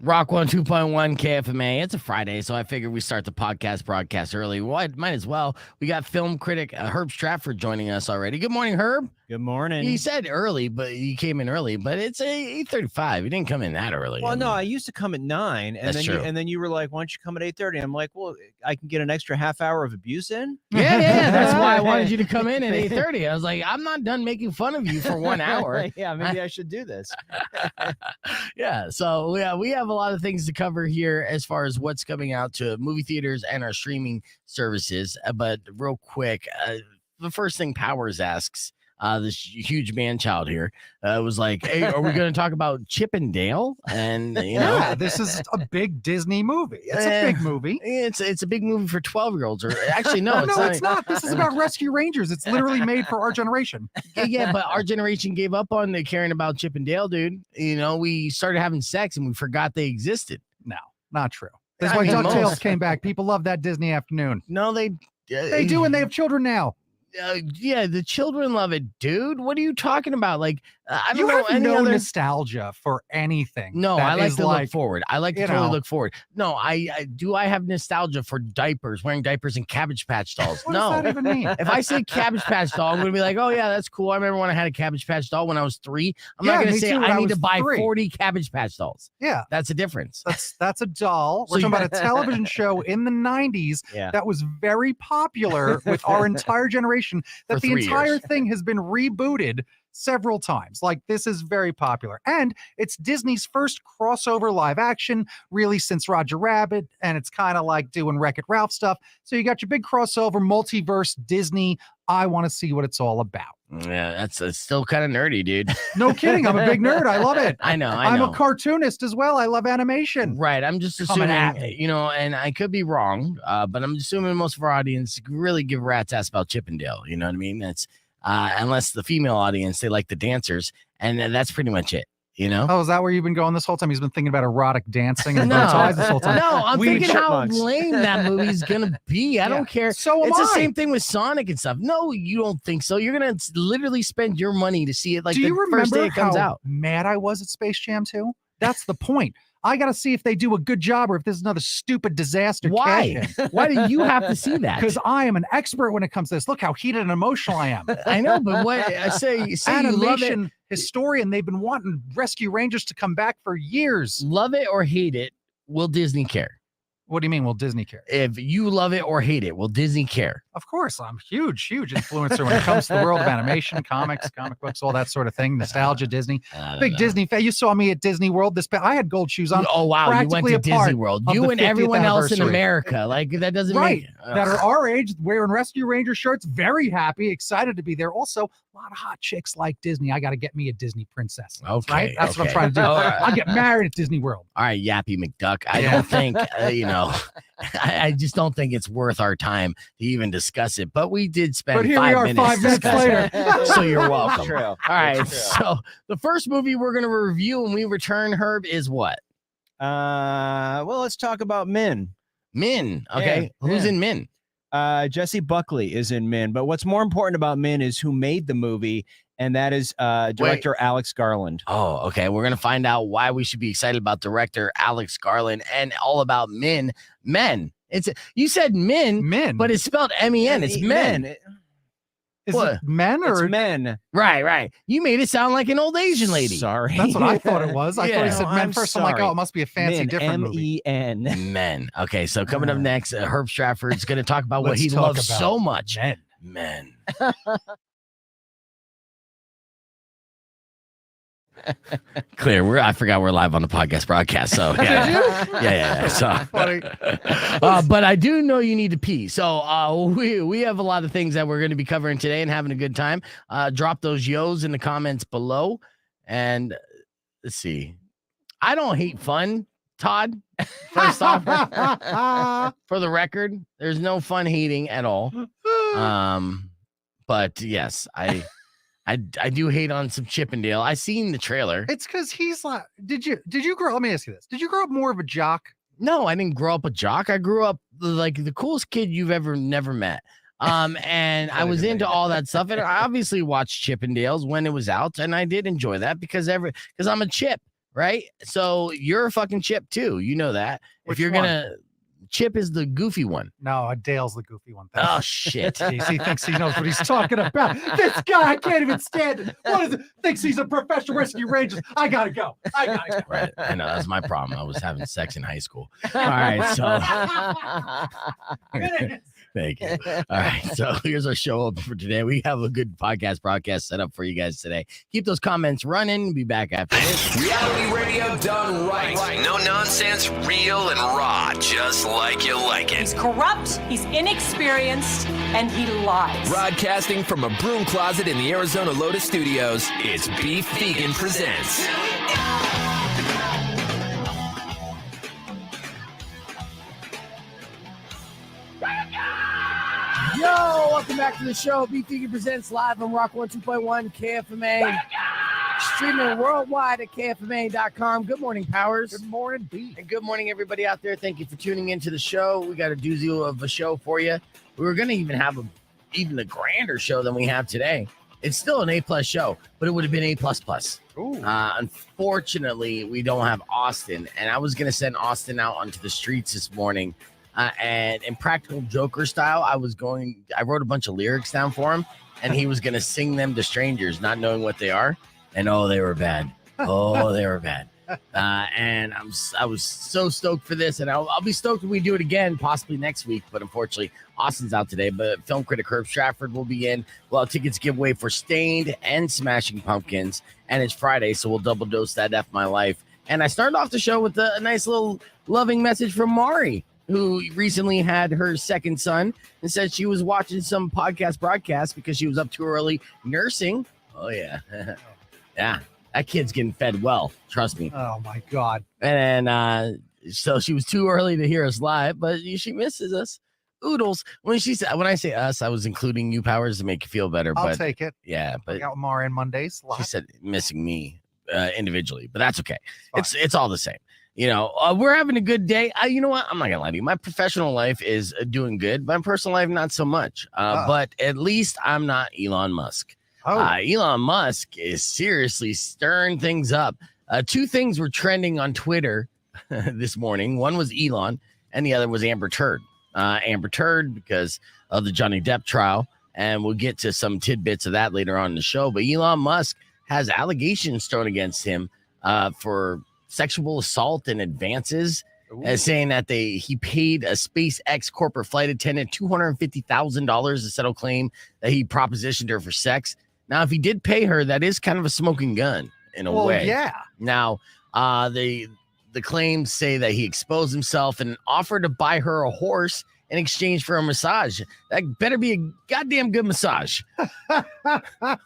Rock 102.1 KFMA. It's a Friday, so I figured we start the broadcast early. Well, might as well. We got film critic Herb Stratford joining us already. Good morning, Herb. Good morning. He said early, but he came in early, but it's 8:35. He didn't come in that early. Well, no, I used to come at 9, and That's then true. then you were like, "Why don't you come at 8:30?" I'm like, "Well, I can get an extra half hour of abuse in." Yeah. That's why I wanted you to come in at 8:30. I was like, I'm not done making fun of you for 1 hour. Yeah, maybe I should do this. Yeah, so we have a lot of things to cover here as far as what's coming out to movie theaters and our streaming services. But real quick, the first thing Powers asks, this huge man child here, was like, "Hey, are we going to talk about Chip and Dale?" And yeah, this is a big Disney movie. It's a big movie. It's a big movie for 12-year-olds. Or actually, no, it's not. This is about Rescue Rangers. It's literally made for our generation. Yeah, but our generation gave up on caring about Chip and Dale, dude. We started having sex and we forgot they existed. No, not true. That's why DuckTales came back. People love that Disney afternoon. No, they do, and they have children now. Yeah, the children love it, dude. What are you talking about? Like, I don't you know have any no other nostalgia for anything. No, I like to look forward. I like to totally look forward. No, I do. I have nostalgia for diapers, wearing diapers and Cabbage Patch dolls. What no, does that even mean? If I say Cabbage Patch doll, I'm gonna be like, oh yeah, that's cool. I remember when I had a Cabbage Patch doll when I was 3. I'm not gonna say I need to buy 40 Cabbage Patch dolls. Yeah, that's a difference. That's a doll. We're talking about a television show in the 90s that was very popular with our entire generation. That the entire thing has been rebooted several times. Like, this is very popular, and it's Disney's first crossover live action really since Roger Rabbit, and it's kind of like doing Wreck-It Ralph stuff. So you got your big crossover multiverse Disney. I want to see what it's all about. Yeah, that's still kind of nerdy, dude. No kidding. I'm a big nerd. I love it. I know. I'm a cartoonist as well. I love animation. Right. I'm just assuming, and I could be wrong, but I'm assuming most of our audience really give a rat's ass about Chip and Dale. You know what I mean? That's unless the female audience, they like the dancers, and that's pretty much it. Oh, is that where you've been going this whole time? He's been thinking about erotic dancing and bow ties this whole time. No, I'm thinking how lame that movie's gonna be. I don't care. So it's the same thing with Sonic and stuff. No, you don't think so. You're gonna literally spend your money to see it like the first day it comes out. Mad I was at Space Jam 2? That's the point. I got to see if they do a good job or if this is another stupid disaster. Why? Why do you have to see that? Because I am an expert when it comes to this. Look how heated and emotional I am. I know, but what I say animation historian. They've been wanting Rescue Rangers to come back for years. Love it or hate it, will Disney care? What do you mean, will Disney care? If you love it or hate it, will Disney care? Of course. I'm huge influencer when it comes to the world of animation, comics, comic books, all that sort of thing. Nostalgia, Disney. Big Disney fan. You saw me at Disney World. I had gold shoes on. Oh, wow. You went to Disney World. You and everyone else in America. Like, that doesn't make... That are our age, wearing Rescue Ranger shirts, very happy, excited to be there. Also, a lot of hot chicks like Disney. I got to get me a Disney princess. Okay. Right? That's what I'm trying to do. I'll get married at Disney World. All right, Yappy McDuck. I don't think, I just don't think it's worth our time to even discuss it. But we did spend 5 minutes. 5 minutes later. So you're welcome. True. All right. So the first movie we're going to review when we return, Herb, is what? Well, let's talk about Min. Min. Okay. Yeah, Who's in Min? Jesse Buckley is in Min. But what's more important about Min is who made the movie, and that is director Alex Garland. Oh, okay. We're going to find out why we should be excited about director Alex Garland and all about Men. You said Min, but it's spelled M-E-N. It's Men. Is it men or it's men? Right. You made it sound like an old Asian lady. Sorry. That's what I thought it was. I thought he said men first. Sorry. I'm like, oh, it must be a fancy different movie. M-E-N. Men. Okay, so coming up next, Herb Stratford's going to talk about what he loves so much. Men. Clear. I forgot we're live on the podcast broadcast. So yeah. So, but I do know you need to pee. So we have a lot of things that we're going to be covering today and having a good time. Drop those yos in the comments below. And let's see. I don't hate fun, Todd. First off, for the record, there's no fun hating at all. But yes, I do hate on some Chip and Dale. I seen the trailer. It's because he's like, did you grow? Let me ask you this: did you grow up more of a jock? No, I didn't grow up a jock. I grew up like the coolest kid you've never met. And I was into all that stuff, and I obviously watched Chip and Dale's when it was out, and I did enjoy that because I'm a Chip, right? So you're a fucking Chip too. You know that. Which if you're one? gonna, Chip is the goofy one. No, Dale's the goofy one. Oh shit! He thinks he knows what he's talking about. This guy, I can't even stand it. What is it? Thinks he's a professional rescue ranger. I gotta go. Right. I know that's my problem. I was having sex in high school. All right, so thank you. All right, so here's our show open for today. We have a good broadcast set up for you guys today. Keep those comments running. Be back after this. Reality radio done right. No nonsense, real and raw, just like you like it. He's corrupt, he's inexperienced, and he lies. Broadcasting from a broom closet in the Arizona Lotus Studios, it's Beef Vegan Presents. Yo, welcome back to the show. Beef Vegan Presents live on Rock 102.1 KFMA. Streaming worldwide at KFMA.com. Good morning, Powers. Good morning, Beef. And good morning, everybody out there. Thank you for tuning into the show. We got a doozy of a show for you. We were going to even have even a grander show than we have today. It's still an A+ show, but it would have been A++. Unfortunately, we don't have Austin, and I was going to send Austin out onto the streets this morning. And in Practical Joker style, I wrote a bunch of lyrics down for him, and he was going to sing them to strangers, not knowing what they are. And oh, they were bad. Oh, they were bad. And I was so stoked for this, and I'll be stoked when we do it again, possibly next week. But unfortunately, Austin's out today. But film critic Herb Stratford will be in. We'll have tickets giveaway for Stained and Smashing Pumpkins, and it's Friday, so we'll double dose that F My Life. And I started off the show with a nice little loving message from Mari, who recently had her second son and said she was watching some broadcast because she was up too early nursing. Oh, yeah. Yeah. That kid's getting fed well. Trust me. Oh, my God. And then, so she was too early to hear us live, but she misses us. Oodles. When I say us, I was including you, Powers, to make you feel better. I'll take it. Yeah. But I got Mara on Mondays. She said missing me individually, but that's okay. It's all the same. You know, we're having a good day. You know what? I'm not going to lie to you. My professional life is doing good. My personal life, not so much. But at least I'm not Elon Musk. Elon Musk is seriously stirring things up. Two things were trending on Twitter this morning. One was Elon, and the other was Amber Turd. Amber Turd because of the Johnny Depp trial, and we'll get to some tidbits of that later on in the show. But Elon Musk has allegations thrown against him for sexual assault and advances, saying that he paid a SpaceX corporate flight attendant $250,000 to settle claim that he propositioned her for sex. Now, if he did pay her, that is kind of a smoking gun in a way. Yeah. Now, the claims say that he exposed himself and offered to buy her a horse in exchange for a massage. That better be a goddamn good massage.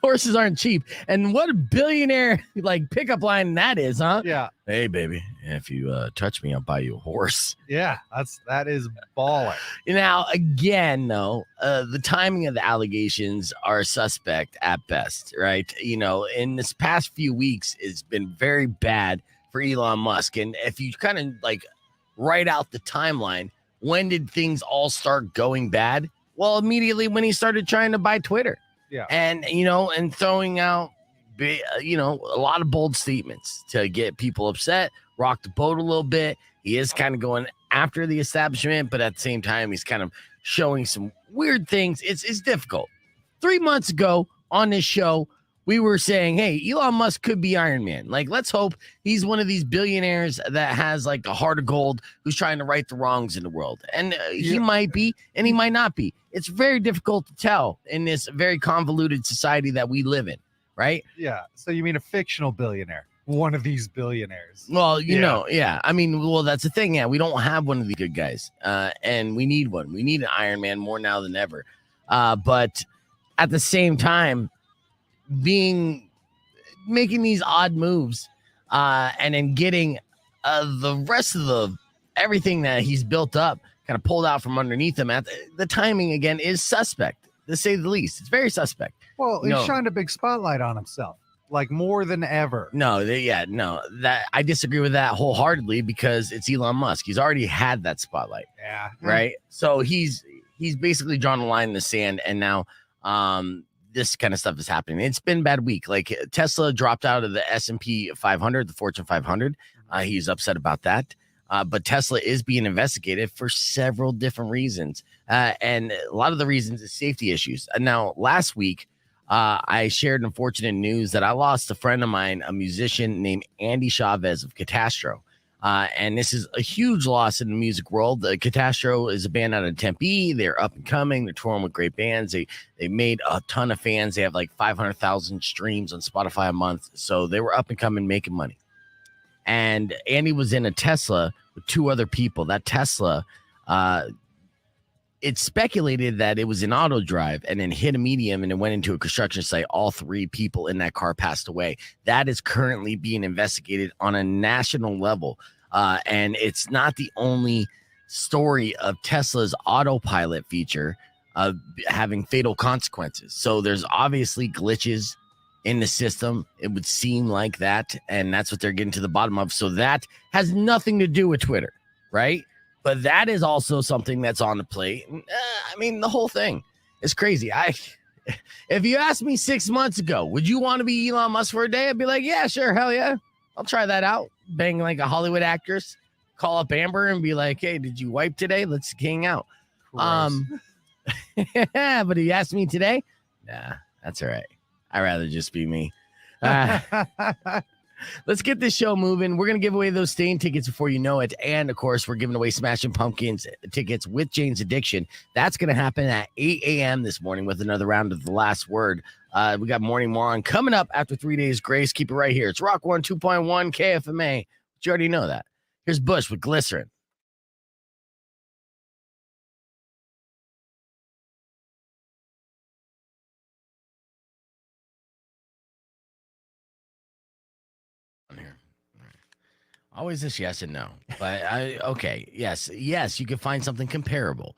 Horses aren't cheap. And what a billionaire pickup line that is, huh? Yeah. Hey, baby, if you touch me, I'll buy you a horse. Yeah, that is baller. Now, again, though, the timing of the allegations are suspect at best, right? You know, in this past few weeks, it's been very bad for Elon Musk. And if you kind of write out the timeline, when did things all start going bad? Well, immediately when he started trying to buy Twitter. Yeah. And, and throwing out, a lot of bold statements to get people upset, rock the boat a little bit. He is kind of going after the establishment, but at the same time, he's kind of showing some weird things. It's difficult. 3 months ago on this show, we were saying, hey, Elon Musk could be Iron Man. Let's hope he's one of these billionaires that has a heart of gold who's trying to right the wrongs in the world. And he might be, and he might not be. It's very difficult to tell in this very convoluted society that we live in, right? Yeah. So you mean a fictional billionaire? One of these billionaires. Well, you know, yeah. I mean, that's the thing. Yeah, we don't have one of the good guys, and we need one. We need an Iron Man more now than ever. But at the same time, making these odd moves and then getting the rest of everything that he's built up kind of pulled out from underneath him. At the timing again is suspect, to say the least. It's very suspect. Well, he shined a big spotlight on himself, more than ever. That I disagree with that wholeheartedly because it's Elon Musk. He's already had that spotlight. Yeah. Right. So he's basically drawn a line in the sand, and now this kind of stuff is happening. It's been a bad week. Like Tesla dropped out of the S&P 500, the Fortune 500. He's upset about that. But Tesla is being investigated for several different reasons. And a lot of the reasons is safety issues. Now, last week, I shared unfortunate news that I lost a friend of mine, a musician named Andy Chavez of Catastro. And this is a huge loss in the music world. The Catastro is a band out of Tempe. They're up and coming. They're touring with great bands. They made a ton of fans. They have like 500,000 streams on Spotify a month. So they were up and coming, making money. And Andy was in a Tesla with 2 other people. That Tesla, it's speculated that it was in auto drive and then hit a medium and it went into a construction site. All 3 people in that car passed away. That is currently being investigated on a national level. And it's not the only story of Tesla's autopilot feature having fatal consequences. So there's obviously glitches in the system. It would seem like that. And that's what they're getting to the bottom of. So that has nothing to do with Twitter, right? But that is also something that's on the plate. I mean, the whole thing is crazy. If you asked me 6 months ago, would you want to be Elon Musk for a day? I'd be like, yeah, sure. Hell yeah. I'll try that out. Bang like a Hollywood actress, call up Amber and be like, hey, did you wipe today? Let's hang out. But if you asked me today, nah, that's all right. I'd rather just be me. Let's get this show moving. We're going to give away those Stain tickets before you know it. And, of course, we're giving away Smashing Pumpkins tickets with Jane's Addiction. That's going to happen at 8 a.m. this morning with another round of The Last Word. We got Morning Moron coming up after 3 days grace. Keep it right here. It's Rock 102.1 KFMA. But you already know that. Here's Bush with Glycerin. Always this yes and no, but yes, you can find something comparable.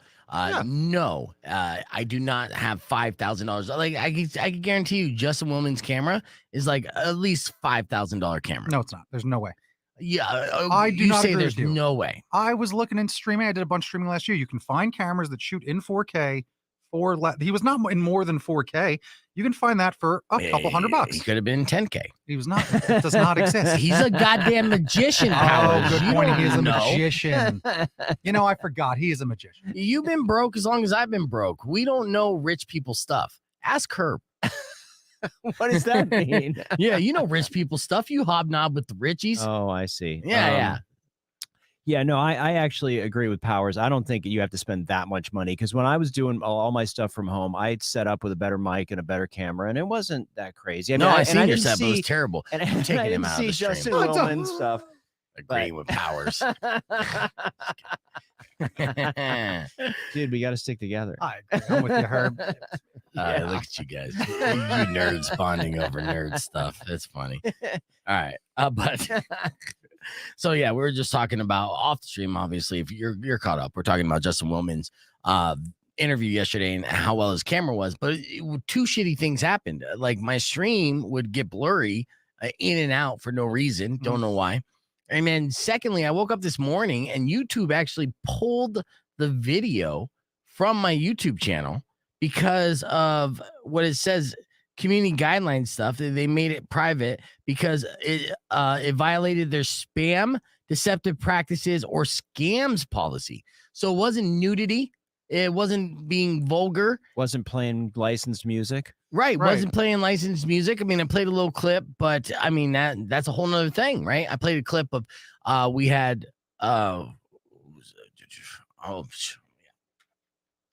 No, I do not have $5,000. Like I can guarantee you, Justin Willman's camera is like at least $5,000 camera. No, it's not. There's no way. Yeah, I do not say agree there's with you. no way. I was looking into streaming. I did a bunch of streaming last year. You can find cameras that shoot in 4K. He was not in more than 4K. You can find that for a couple $100. He could have been 10K. He was not. It does not exist. He's a goddamn magician. Howard. Oh, good You point. don't He is a know. magician. I forgot. He is a magician. You've been broke as long as I've been broke. We don't know rich people stuff. Ask Herb. What does that mean? Yeah, you know rich people stuff. You hobnob with the richies. Oh, I see. Yeah. Yeah, no, I actually agree with Powers. I don't think you have to spend that much money because when I was doing all my stuff from home, I had set up with a better mic and a better camera, and it wasn't that crazy. I mean, I seen your set, but it was terrible. And I'm taking I him didn't out see of the stream. Justin Willman stuff. Agreeing with Powers. Dude, we got to stick together. I'm with you, Herb. Look at you guys. You nerds bonding over nerd stuff. That's funny. All right. But so yeah, we were just talking about off the stream. Obviously, if you're caught up, we're talking about Justin Willman's interview yesterday and how well his camera was. But 2 shitty things happened. Like my stream would get blurry in and out for no reason. Don't know why. And then secondly, I woke up this morning and YouTube actually pulled the video from my YouTube channel because of what it says. Community guideline stuff. They made it private because it violated their spam, deceptive practices, or scams policy. So it wasn't nudity. It wasn't being vulgar. Wasn't playing licensed music. Right. Wasn't playing licensed music. I mean, I played a little clip, but I mean, that's a whole nother thing, right? I played a clip of we had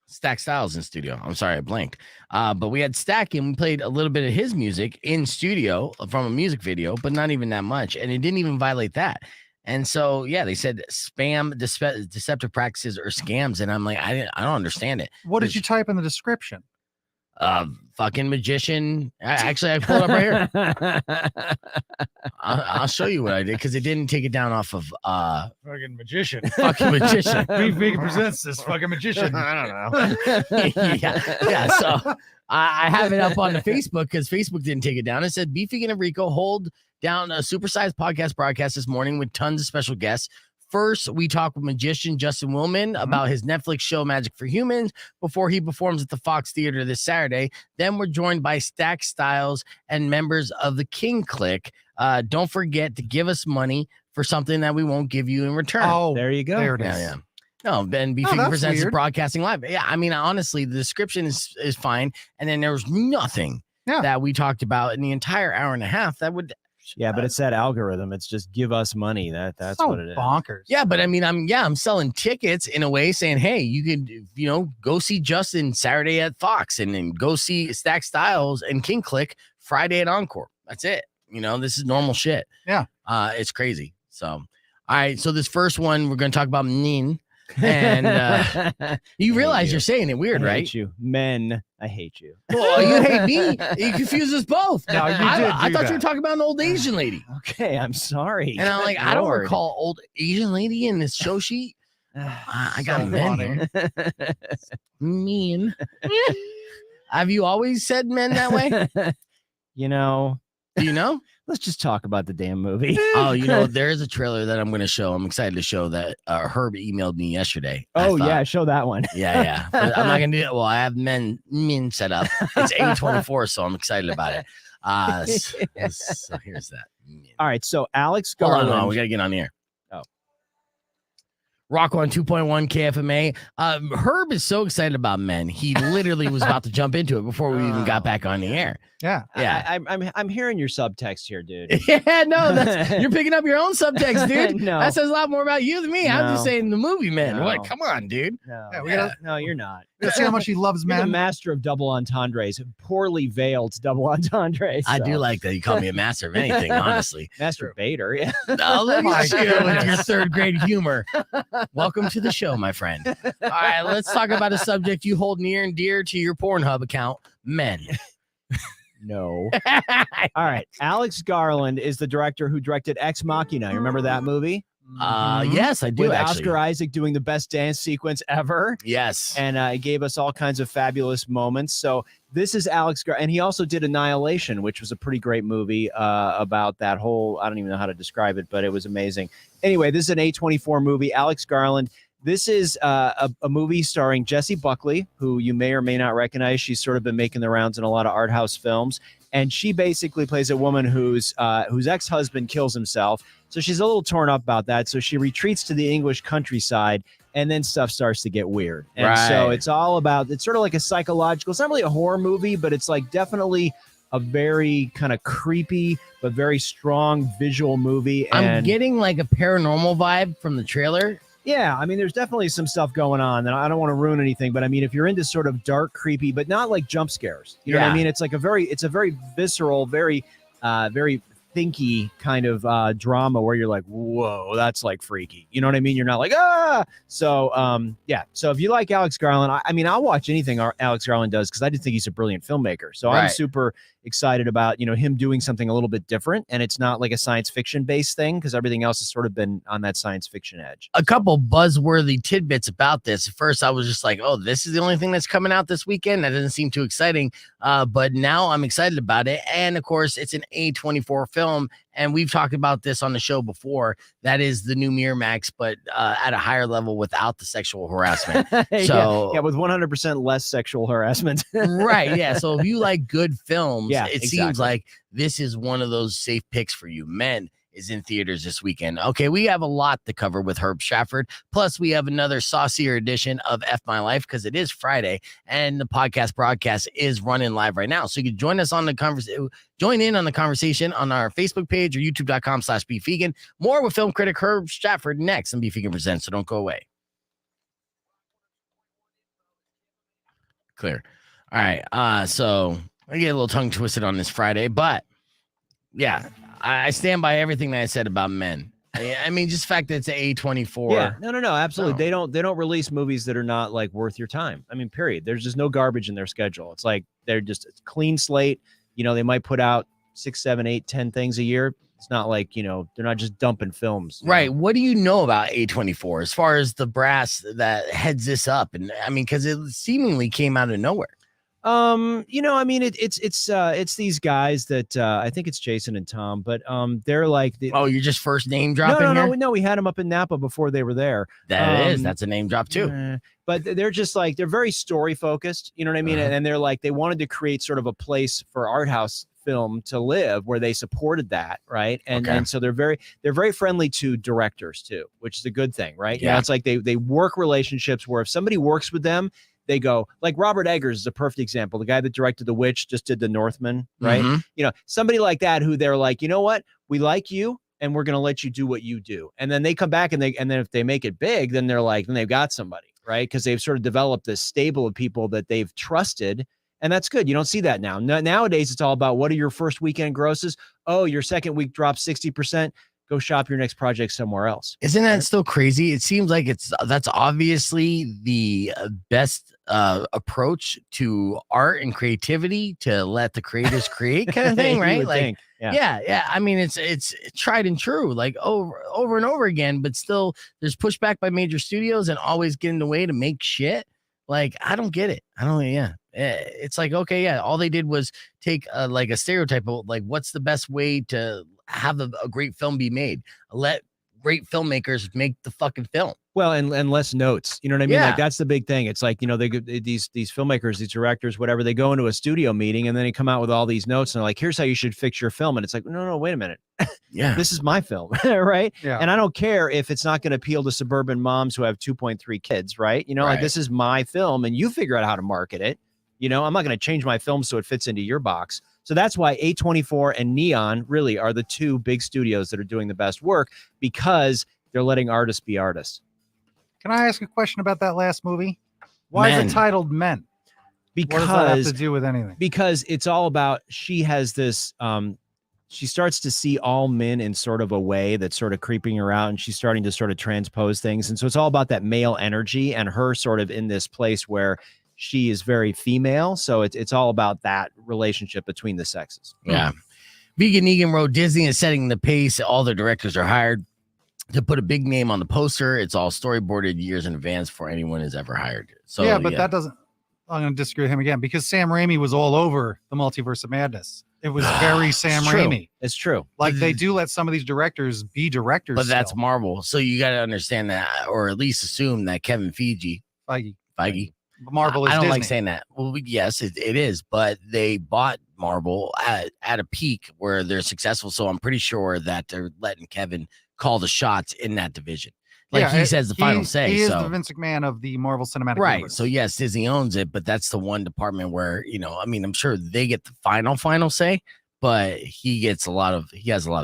Stack Styles in studio. I'm sorry, I blanked. But we had Stack and we played a little bit of his music in studio from a music video, but not even that much. And it didn't even violate that. And so, yeah, they said spam, deceptive practices or scams. And I'm like, I don't understand it. What did you type in the description? Fucking magician. I pulled up right here. I'll show you what I did because it didn't take it down off of Fucking magician. fucking magician. Beefy presents this fucking magician. I don't know. yeah. So I have it up on the Facebook because Facebook didn't take it down. It said Beefy and Enrico hold down a supersized podcast broadcast this morning with tons of special guests. First, we talk with magician Justin Willman about his Netflix show Magic for Humans before he performs at the Fox Theater this Saturday. Then we're joined by Stack Styles and members of the King Clique. Don't forget to give us money for something that we won't give you in return. Oh, there you go. There it is. Yeah. No, Ben Beefeater presents Broadcasting Live. Yeah, I mean, honestly, the description is fine. And then there was nothing that we talked about in the entire hour and a half that would... Yeah, but it's that algorithm. It's just give us money. That's so what it is. Bonkers. Yeah, but I mean, I'm selling tickets in a way, saying, hey, you could, go see Justin Saturday at Fox, and then go see Stack Styles and King Clique Friday at Encore. That's it. This is normal shit. Yeah. It's crazy. So, all right. So this first one, we're going to talk about Nin. And you realize you're saying it weird, I right? hate you. Men, I hate you. Well, you hate me. You confuse us both. No, I thought you were talking about an old Asian lady. Okay, I'm sorry. And I'm like, I don't recall old Asian lady in this show sheet. I got men here. Mean. Have you always said men that way? Do you know? Let's just talk about the damn movie. Oh, there is a trailer that I'm going to show. I'm excited to show that Herb emailed me yesterday. Oh, yeah, show that one. Yeah. But I'm not going to do it. Well, I have men set up. It's A24, so I'm excited about it. So here's that. All right, so Alex Garland. Hold on, we got to get on the air. Oh. Rock on 2.1 KFMA. Herb is so excited about men. He literally was about to jump into it before we even got back on the air. Yeah. I'm hearing your subtext here, dude. Yeah, no, you're picking up your own subtext, dude. No. That says a lot more about you than me. No. I'm just saying the movie, man. No. What? Come on, dude. No, Yeah, you're not. Let's see how much he loves You're the men. master of double entendres, poorly veiled double entendres. I do like that you call me a master of anything, honestly. Master Bader. Yeah. Oh, look My at you with goodness. your third grade humor. Welcome to the show, my friend. All right, let's talk about a subject you hold near and dear to your Pornhub account, men. No. All right. Alex Garland is the director who directed Ex Machina. You remember that movie? Yes, I do, With actually. Oscar Isaac doing the best dance sequence ever. Yes. And it gave us all kinds of fabulous moments. So this is Alex Garland. And he also did Annihilation, which was a pretty great movie about that whole, I don't even know how to describe it, but it was amazing. Anyway, this is an A24 movie. Alex Garland. This is a movie starring Jessie Buckley, who you may or may not recognize. She's sort of been making the rounds in a lot of art house films. And she basically plays a woman whose ex-husband kills himself. So she's a little torn up about that. So she retreats to the English countryside, and then stuff starts to get weird. And so it's all about, it's sort of like a psychological, it's not really a horror movie, but it's like definitely a very kind of creepy, but very strong visual movie. And I'm getting like a paranormal vibe from the trailer. yeah, I mean, there's definitely some stuff going on, and I don't want to ruin anything, but I mean, if you're into sort of dark, creepy, but not like jump scares, you know what I mean? It's like it's a very visceral, very thinky kind of drama where you're like, whoa, that's like freaky. You know what I mean? You're not like, ah. So yeah. So if you like Alex Garland, I mean, I'll watch anything Alex Garland does because I just think he's a brilliant filmmaker. So I'm super excited about him doing something a little bit different, and it's not like a science fiction based thing because everything else has sort of been on that science fiction edge. A couple buzzworthy tidbits about this. At first, I was just like, oh, this is the only thing that's coming out this weekend. That doesn't seem too exciting. But now I'm excited about it. And of course, it's an A24 film. And we've talked about this on the show before. That is the new Miramax, but at a higher level without the sexual harassment. So yeah, with 100% less sexual harassment. Right. Yeah. So if you like good films, it exactly. seems like this is one of those safe picks for you. Men is in theaters this weekend. Okay, we have a lot to cover with Herb Stratford. Plus, we have another saucier edition of F My Life because it is Friday and the podcast broadcast is running live right now. So you can join us on the conversation, join in on the conversation on our Facebook page or youtube.com/beefvegan. More with film critic Herb Stratford next on Beef Vegan Presents. So don't go away. Clear. All right. So I get a little tongue twisted on this Friday, but yeah, I stand by everything that I said about men. I mean, just the fact that it's A24. Yeah, no, absolutely. They don't release movies that are not like worth your time. I mean, period. There's just no garbage in their schedule. It's like they're just a clean slate. They might put out 6, 7, 8, 10 things a year. It's not like, they're not just dumping films. Right. What do you know about A24 as far as the brass that heads this up? And I mean, because it seemingly came out of nowhere. I mean, it's these guys that I think it's Jason and Tom, but they're like you're just first name dropping no, we had them up in Napa before they were there. That's a name drop too. But they're just like, they're very story focused, you know what I mean? And they're like, they wanted to create sort of a place for art house film to live where they supported that, right? And so they're very friendly to directors too, which is a good thing, right? Yeah, it's like they work relationships where if somebody works with them, they go, like Robert Eggers is a perfect example. The guy that directed The Witch just did The Northman, right? Somebody like that who they're like, you know what? We like you and we're going to let you do what you do. And then they come back and then if they make it big, then they're like, then they've got somebody, right? Because they've sort of developed this stable of people that they've trusted. And that's good. You don't see that now. Nowadays, it's all about what are your first weekend grosses? Oh, your second week drops 60%. Go shop your next project somewhere else. Isn't that still crazy? It seems like that's obviously the best approach to art and creativity, to let the creators create, kind of thing, right? Like, yeah. I mean, it's tried and true, like over and over again. But still, there's pushback by major studios and always get in the way to make shit. Like, I don't get it. It's like, okay, yeah, all they did was take like a stereotype of like, what's the best way to have a great film be made? Let great filmmakers make the fucking film. Well, and less notes, you know what I mean? Like, that's the big thing. It's like, these filmmakers, these directors, whatever, they go into a studio meeting and then they come out with all these notes and they're like, here's how you should fix your film. And it's like, no, wait a minute. Yeah, this is my film, right? Yeah. And I don't care if it's not going to appeal to suburban moms who have 2.3 kids, right? Like, this is my film and you figure out how to market it. I'm not going to change my film so it fits into your box. So that's why A24 and Neon really are the two big studios that are doing the best work, because they're letting artists be artists. Can I ask a question about that last movie? Why is it titled Men? Because what does that have to do with anything? Because it's all about, she has this, she starts to see all men in sort of a way that's sort of creeping her out, and she's starting to sort of transpose things. And so it's all about that male energy and her sort of in this place where she is very female. So it's all about that relationship between the sexes. Yeah. Vegan Egan wrote, Disney is setting the pace. All the directors are hired to put a big name on the poster. It's all storyboarded years in advance before anyone is ever hired. So that doesn't, I'm going to disagree with him again, because Sam Raimi was all over the Multiverse of Madness. It was very Sam Raimi. It's true. Like, they do let some of these directors be directors. But that's Marvel. So you got to understand that, or at least assume that Kevin Feige. Marvel is I don't Disney. Like saying that. Well, yes, it is, but they bought Marvel at a peak where they're successful. So I'm pretty sure that they're letting Kevin call the shots in that division. Like, he says the final say. He is the Vince McMahon of the Marvel Cinematic Universe. So yes, Disney owns it, but that's the one department where, I mean, I'm sure they get the final say, but he has a lot of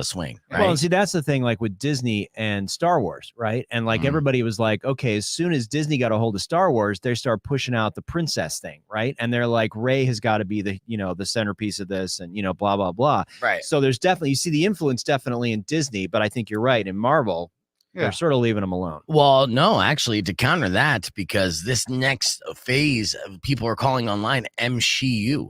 swing. Right? Well, see, that's the thing, like with Disney and Star Wars, right? And like everybody was like, okay, as soon as Disney got a hold of Star Wars, they start pushing out the princess thing, right? And they're like, Rey has got to be the, the centerpiece of this, and blah blah blah. Right. So there's definitely, you see the influence definitely in Disney, but I think you're right, in Marvel, they're sort of leaving them alone. Well, no, actually, to counter that, because this next phase, people are calling online MCU.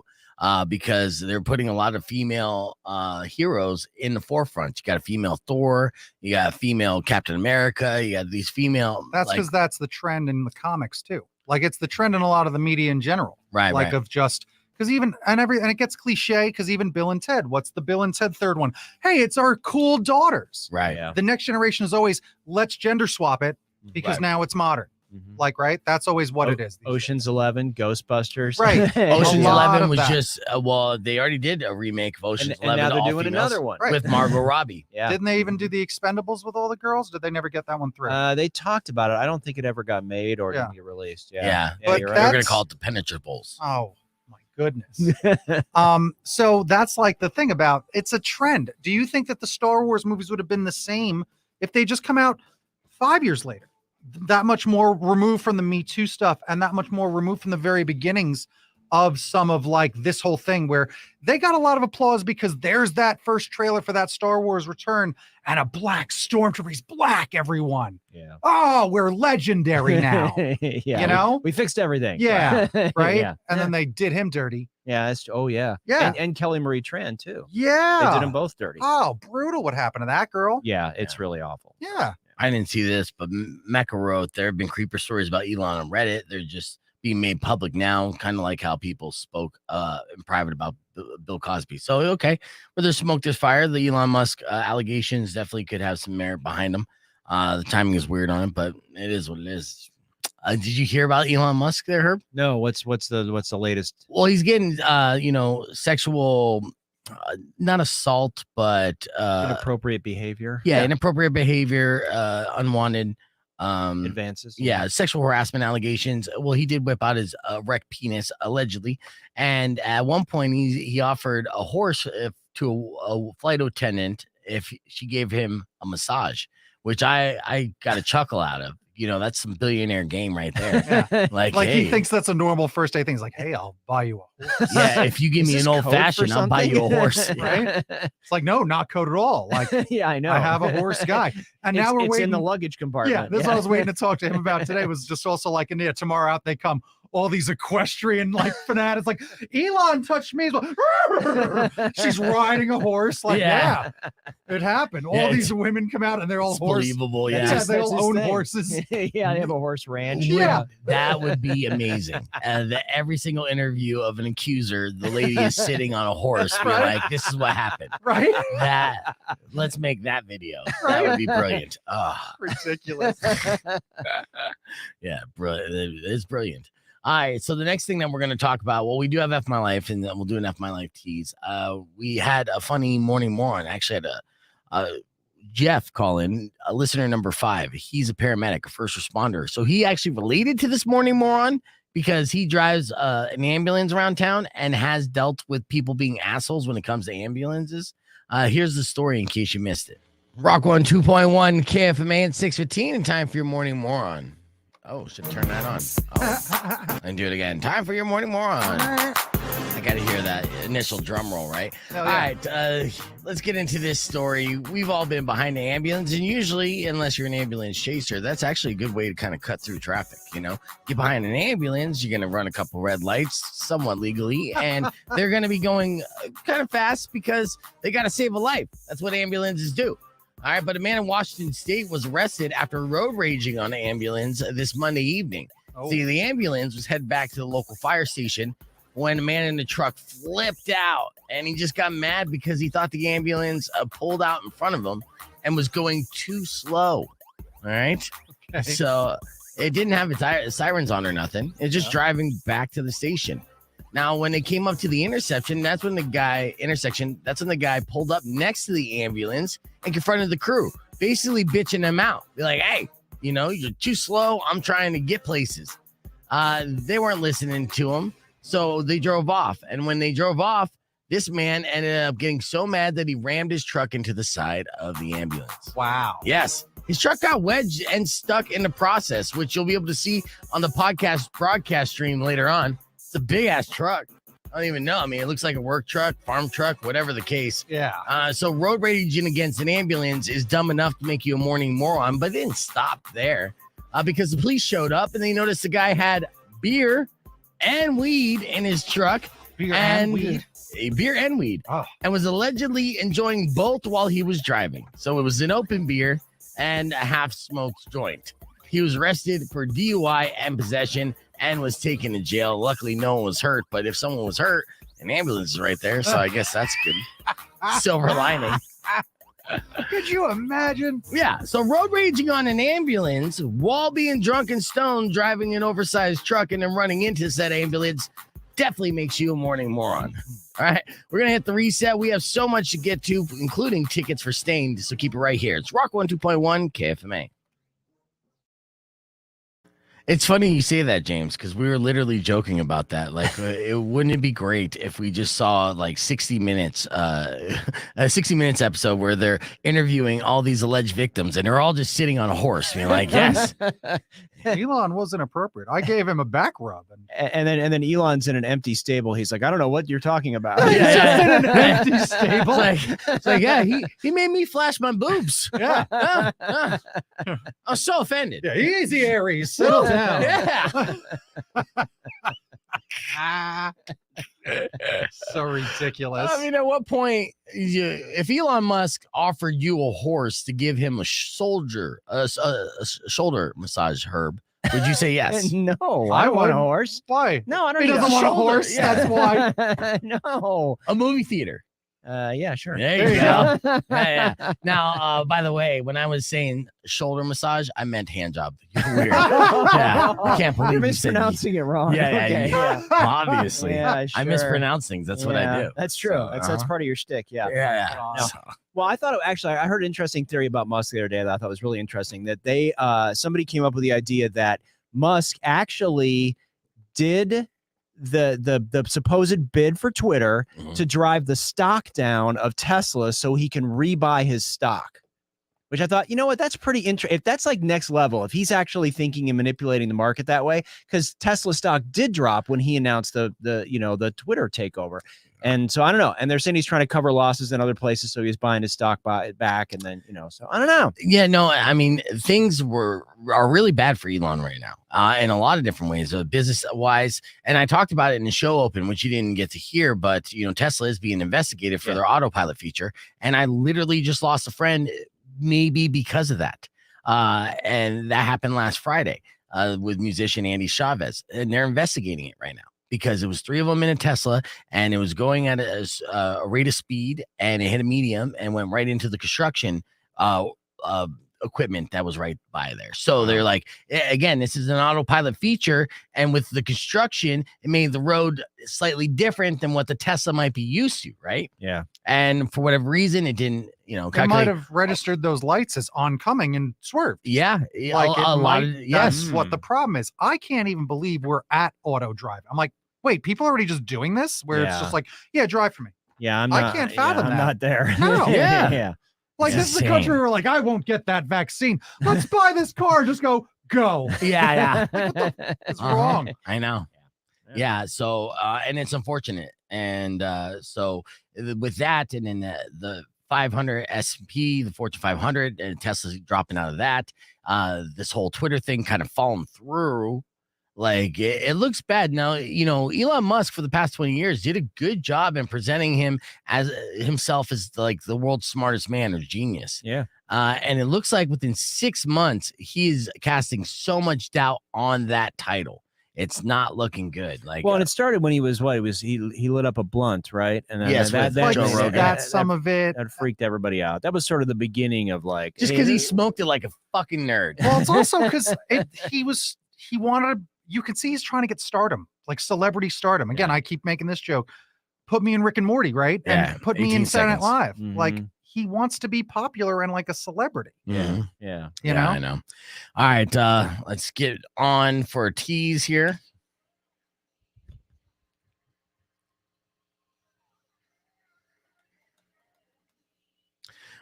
Because they're putting a lot of female heroes in the forefront. You got a female Thor, you got a female Captain America, you got these female. That's because that's the trend in the comics too. Like, it's the trend in a lot of the media in general. Right. Like, of just because and it gets cliche, because even Bill and Ted, what's the Bill and Ted third one? Hey, it's our cool daughters. Right. Yeah. The next generation is always, let's gender swap it, because now it's modern. Like, right? That's always what it is. Ocean's 11, Ghostbusters. Right. Ocean's 11 was just, they already did a remake of Ocean's 11. And now they're doing another one. With Margot Robbie. Yeah. Didn't they even do the Expendables with all the girls? Did they never get that one through? They talked about it. I don't think it ever got made or didn't get released. Yeah. But you're right. They're going to call it the Penetrables. Oh, my goodness. So that's like the thing about, it's a trend. Do you think that the Star Wars movies would have been the same if they just come out 5 years later? That much more removed from the Me Too stuff, and that much more removed from the very beginnings of some of like this whole thing, where they got a lot of applause because there's that first trailer for that Star Wars Return, and a black stormtrooper. He's black, everyone. Yeah. Oh, we're legendary now. Yeah. We fixed everything. Yeah. Right. Yeah. And then they did him dirty. Yeah. Yeah. And Kelly Marie Tran too. Yeah. They did them both dirty. Oh, brutal. What happened to that girl? Yeah. It's really awful. Yeah. I didn't see this, but Mecca wrote, there have been creeper stories about Elon on Reddit. They're just being made public now, kind of like how people spoke in private about Bill Cosby. So, okay, where there's smoke, there's fire. The Elon Musk allegations definitely could have some merit behind them. The timing is weird on it, but it is what it is. Did you hear about Elon Musk there, Herb? No, what's the latest? Well, he's getting, sexual, not assault, but inappropriate behavior. Yeah, inappropriate behavior, unwanted advances. Yeah, sexual harassment allegations. Well, he did whip out his erect penis allegedly, and at one point he offered a horse to a flight attendant if she gave him a massage, which I got a chuckle out of. That's some billionaire game right there. Yeah. Like he hey, thinks that's a normal first day thing. He's like, hey, I'll buy you a horse. yeah, if you give me an old fashioned, I'll buy you a horse. Right? It's like, no, not code at all. Like, yeah, I know. I have a horse guy. And now we're it's waiting in the luggage compartment. Yeah, this is what I was waiting to talk to him about today. Was just also like, tomorrow out they come. All these equestrian fanatics, like Elon touched me. She's riding a horse. Like, yeah it happened. All these women come out and they're all horse. Believable, they all own horses. Yeah, they have a horse ranch. Yeah, that would be amazing. Every single interview of an accuser, the lady is sitting on a horse, be like, "This is what happened." Right. Let's make that video. That would be brilliant. Oh. Ridiculous. Yeah, brilliant. It's brilliant. All right, so the next thing that we're going to talk about, well, we do have F My Life, and then we'll do an F My Life tease. We had a funny morning moron. Actually, had a Jeff call in, a listener number 5. He's a paramedic, a first responder. So he actually related to this morning moron because he drives an ambulance around town and has dealt with people being assholes when it comes to ambulances. Here's the story in case you missed it. Rock 1 2.1 KFMA at 6:15, and time for your morning moron. Oh, should turn that on. Oh. And do it again. Time for your morning moron. I got to hear that initial drum roll, right? Yeah. All right, let's get into this story. We've all been behind the ambulance, and usually, unless you're an ambulance chaser, that's actually a good way to kind of cut through traffic, Get behind an ambulance, you're going to run a couple red lights, somewhat legally, and they're going to be going kind of fast because they got to save a life. That's what ambulances do. All right, but a man in Washington State was arrested after road raging on an ambulance this Monday evening. Oh. See, the ambulance was headed back to the local fire station when a man in the truck flipped out, and he just got mad because he thought the ambulance pulled out in front of him and was going too slow. All right, Okay. So it didn't have its sirens on or nothing. It's just driving back to the station. Now, when they came up to the intersection, that's when the guy pulled up next to the ambulance and confronted the crew, basically bitching them out. Be like, hey, you're too slow. I'm trying to get places. They weren't listening to him, so they drove off. And when they drove off, this man ended up getting so mad that he rammed his truck into the side of the ambulance. Wow. Yes. His truck got wedged and stuck in the process, which you'll be able to see on the podcast broadcast stream later on. A big ass truck. I don't even know. I mean, it looks like a work truck, farm truck, whatever the case. Yeah. So road raging against an ambulance is dumb enough to make you a morning moron, but it didn't stop there because the police showed up and they noticed the guy had beer and weed in his truck. Beer and weed. Beer and weed. Oh. And was allegedly enjoying both while he was driving. So it was an open beer and a half-smoked joint. He was arrested for DUI and possession and was taken to jail. Luckily, no one was hurt, but if someone was hurt, an ambulance is right there, so I guess that's good. Silver lining. Could you imagine? Yeah, so road raging on an ambulance while being drunk and stoned, driving an oversized truck and then running into said ambulance definitely makes you a morning moron. All right, we're going to hit the reset. We have so much to get to, including tickets for Stained, so keep it right here. It's Rock 1 2.1 KFMA. It's funny you say that, James, because we were literally joking about that. Like, wouldn't it be great if we just saw like 60 Minutes, a 60 Minutes episode where they're interviewing all these alleged victims and they're all just sitting on a horse, being like, yes. Elon wasn't appropriate. I gave him a back rub. And then Elon's in an empty stable. He's like, I don't know what you're talking about. He's just in an empty stable. It's like, yeah, he made me flash my boobs. Yeah. I was so offended. Yeah, easy, Aries. Settle down. Yeah. So ridiculous. I mean, at what point, if Elon Musk offered you a horse to give him a shoulder massage, Herb, Would you say yes? No, I want a horse. Why? No, I don't. He need doesn't want a horse. Yeah. That's why. No. A movie theater. Yeah, sure. There you go. Yeah. Now, by the way, when I was saying shoulder massage, I meant hand job. You're weird. Yeah. I can't believe You're you said mispronouncing it wrong. Yeah, Okay, yeah. Obviously. Yeah, I sure. mispronounce things. That's what I do. That's true. That's part of your shtick. Yeah. Yeah. No. Well, I thought I heard an interesting theory about Musk the other day that I thought was really interesting. That they somebody came up with the idea that Musk actually did the supposed bid for Twitter to drive the stock down of Tesla so he can rebuy his stock. Which I thought, you know what, that's pretty interesting. If that's like next level, if he's actually thinking and manipulating the market that way, because Tesla stock did drop when he announced the Twitter takeover. And so I don't know. And they're saying he's trying to cover losses in other places, so he's buying his stock back, and then so I don't know. Yeah, no, I mean things are really bad for Elon right now, in a lot of different ways, business wise. And I talked about it in the show open, which you didn't get to hear, but Tesla is being investigated for their autopilot feature, and I literally just lost a friend, maybe because of that, and that happened last Friday with musician Andy Chavez, and they're investigating it right now. Because it was 3 of them in a Tesla, and it was going at a rate of speed, and it hit a medium and went right into the construction equipment that was right by there. So they're like, again, this is an autopilot feature, and with the construction, it made the road slightly different than what the Tesla might be used to, right? Yeah. And for whatever reason, it didn't, It might have registered those lights as oncoming and swerved. Yeah, Like a lot of, yes. That's what the problem is. I can't even believe we're at auto drive. I'm like, wait, people are already just doing this? Where it's just like, yeah, drive for me. Yeah, I can't fathom that. I'm not there. No. Yeah. Like, It's this is a insane. country where, like, I won't get that vaccine. Let's buy this car. Just go. Yeah. It's wrong. I know. Yeah. So, and it's unfortunate. And so with that, and then the 500 SP, the Fortune 500, and Tesla's dropping out of that, this whole Twitter thing kind of falling through. Like it looks bad now. Elon Musk for the past 20 years did a good job in presenting himself as like the world's smartest man or genius. Yeah. And it looks like within 6 months, he is casting so much doubt on that title. It's not looking good. Like, well, and it started when he lit up a blunt, right? And then yes, that's some of it. That freaked everybody out. That was sort of the beginning of like, just because he smoked it like a fucking nerd. Well, it's also because he wanted. You can see he's trying to get stardom, like celebrity stardom. Again, I keep making this joke. Put me in Rick and Morty, right? Yeah, and put me in Saturday Night Live. Mm-hmm. Like, he wants to be popular and like a celebrity. Yeah. Yeah. You know? I know. All right. Let's get on for a tease here.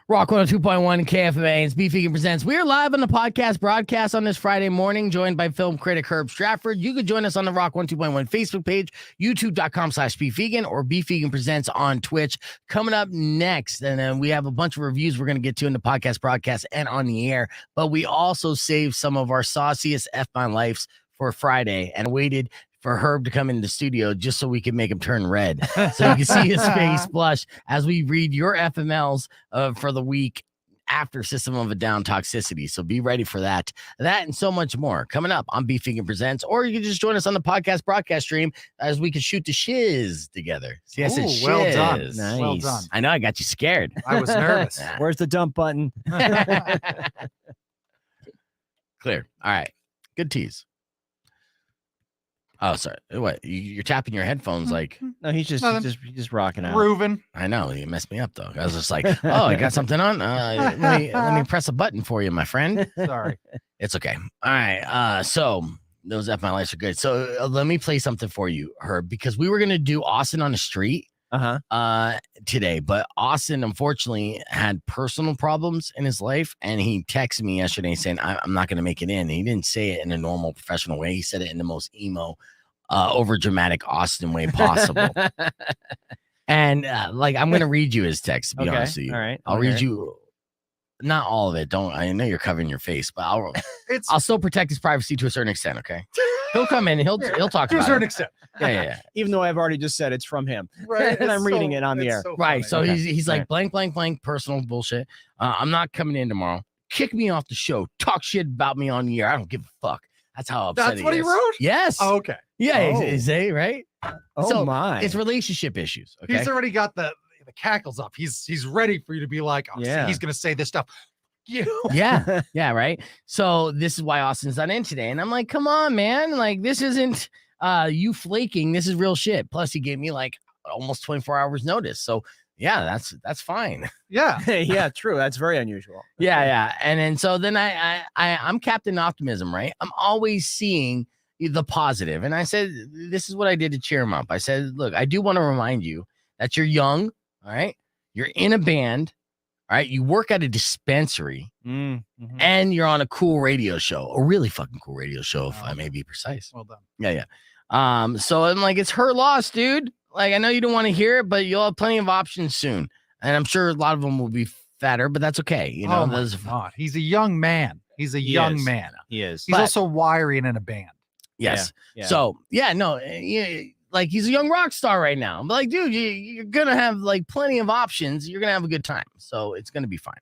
Rock 102.1 KFMA. It's Beef Vegan Presents. We are live on the podcast broadcast on this Friday morning, joined by film critic Herb Stratford. You could join us on the Rock 102.1 Facebook page, youtube.com/Beef Vegan, or Beef Vegan Presents on Twitch. Coming up next, and then we have a bunch of reviews we're going to get to in the podcast broadcast and on the air, but we also saved some of our sauciest F My Lifes for Friday and waited for Herb to come in the studio just so we can make him turn red. So you can see his face blush as we read your FMLs for the week after System of a Down toxicity. So be ready for that. That and so much more coming up on Beef Vegan Presents, or you can just join us on the podcast broadcast stream as we can shoot the shiz together. See, I said shiz. Well done. Nice. Well done. I know I got you scared. I was nervous. Where's the dump button? Clear. All right. Good tease. Oh, sorry. What? You're tapping your headphones like... No, he's just rocking out. Grooving. I know. You messed me up, though. I was just like, oh, I got something on. Let me press a button for you, my friend. Sorry. It's okay. All right. So those F My Lives are good. So let me play something for you, Herb, because we were going to do Austin on the Street today, but Austin unfortunately had personal problems in his life, and he texted me yesterday saying I'm not going to make it in. And he didn't say it in a normal professional way. He said it in the most emo over dramatic Austin way possible. And like, I'm going to read you his text, to be honest with you. All right. I'll read you not all of it. I know you're covering your face, but I'll still protect his privacy to a certain extent. Okay. He'll come in and he'll talk to a about certain it. extent. Yeah. Even though I've already just said it's from him. Right. And I'm reading it on the air. Right. So Okay. he's like, Right. blank, personal bullshit. I'm not coming in tomorrow. Kick me off the show. Talk shit about me on the air. I don't give a fuck. That's how upset That's what he is. wrote? Yes. Oh, okay. Yeah, Oh. is they right? Oh So, my. It's relationship issues. Okay. He's already got the cackles up. He's ready for you to be like, oh, see, he's gonna say this stuff. Yeah, yeah, right. So this is why Austin's not in today. And I'm like, come on, man. Like, this isn't you flaking. This is real shit. Plus, he gave me like almost 24 hours notice. So yeah, that's fine. Yeah. Yeah, true. That's very unusual. Yeah. And then so then I'm Captain Optimism, right? I'm always seeing the positive. And I said, this is what I did to cheer him up. I said, look, I do want to remind you that you're young, all right? You're in a band, all right? You work at a dispensary, and you're on a cool radio show, a really fucking cool radio show, if I may be precise. Well done. Yeah. So I'm like, it's her loss, dude. Like, I know you don't want to hear it, but you'll have plenty of options soon. And I'm sure a lot of them will be fatter, but that's okay. You know, God. He's a young man. He's a young man. He is. He's also wiry and in a band. Yes. Yeah. So like he's a young rock star right now. But like, dude, you're gonna have like plenty of options. You're gonna have a good time. So it's gonna be fine.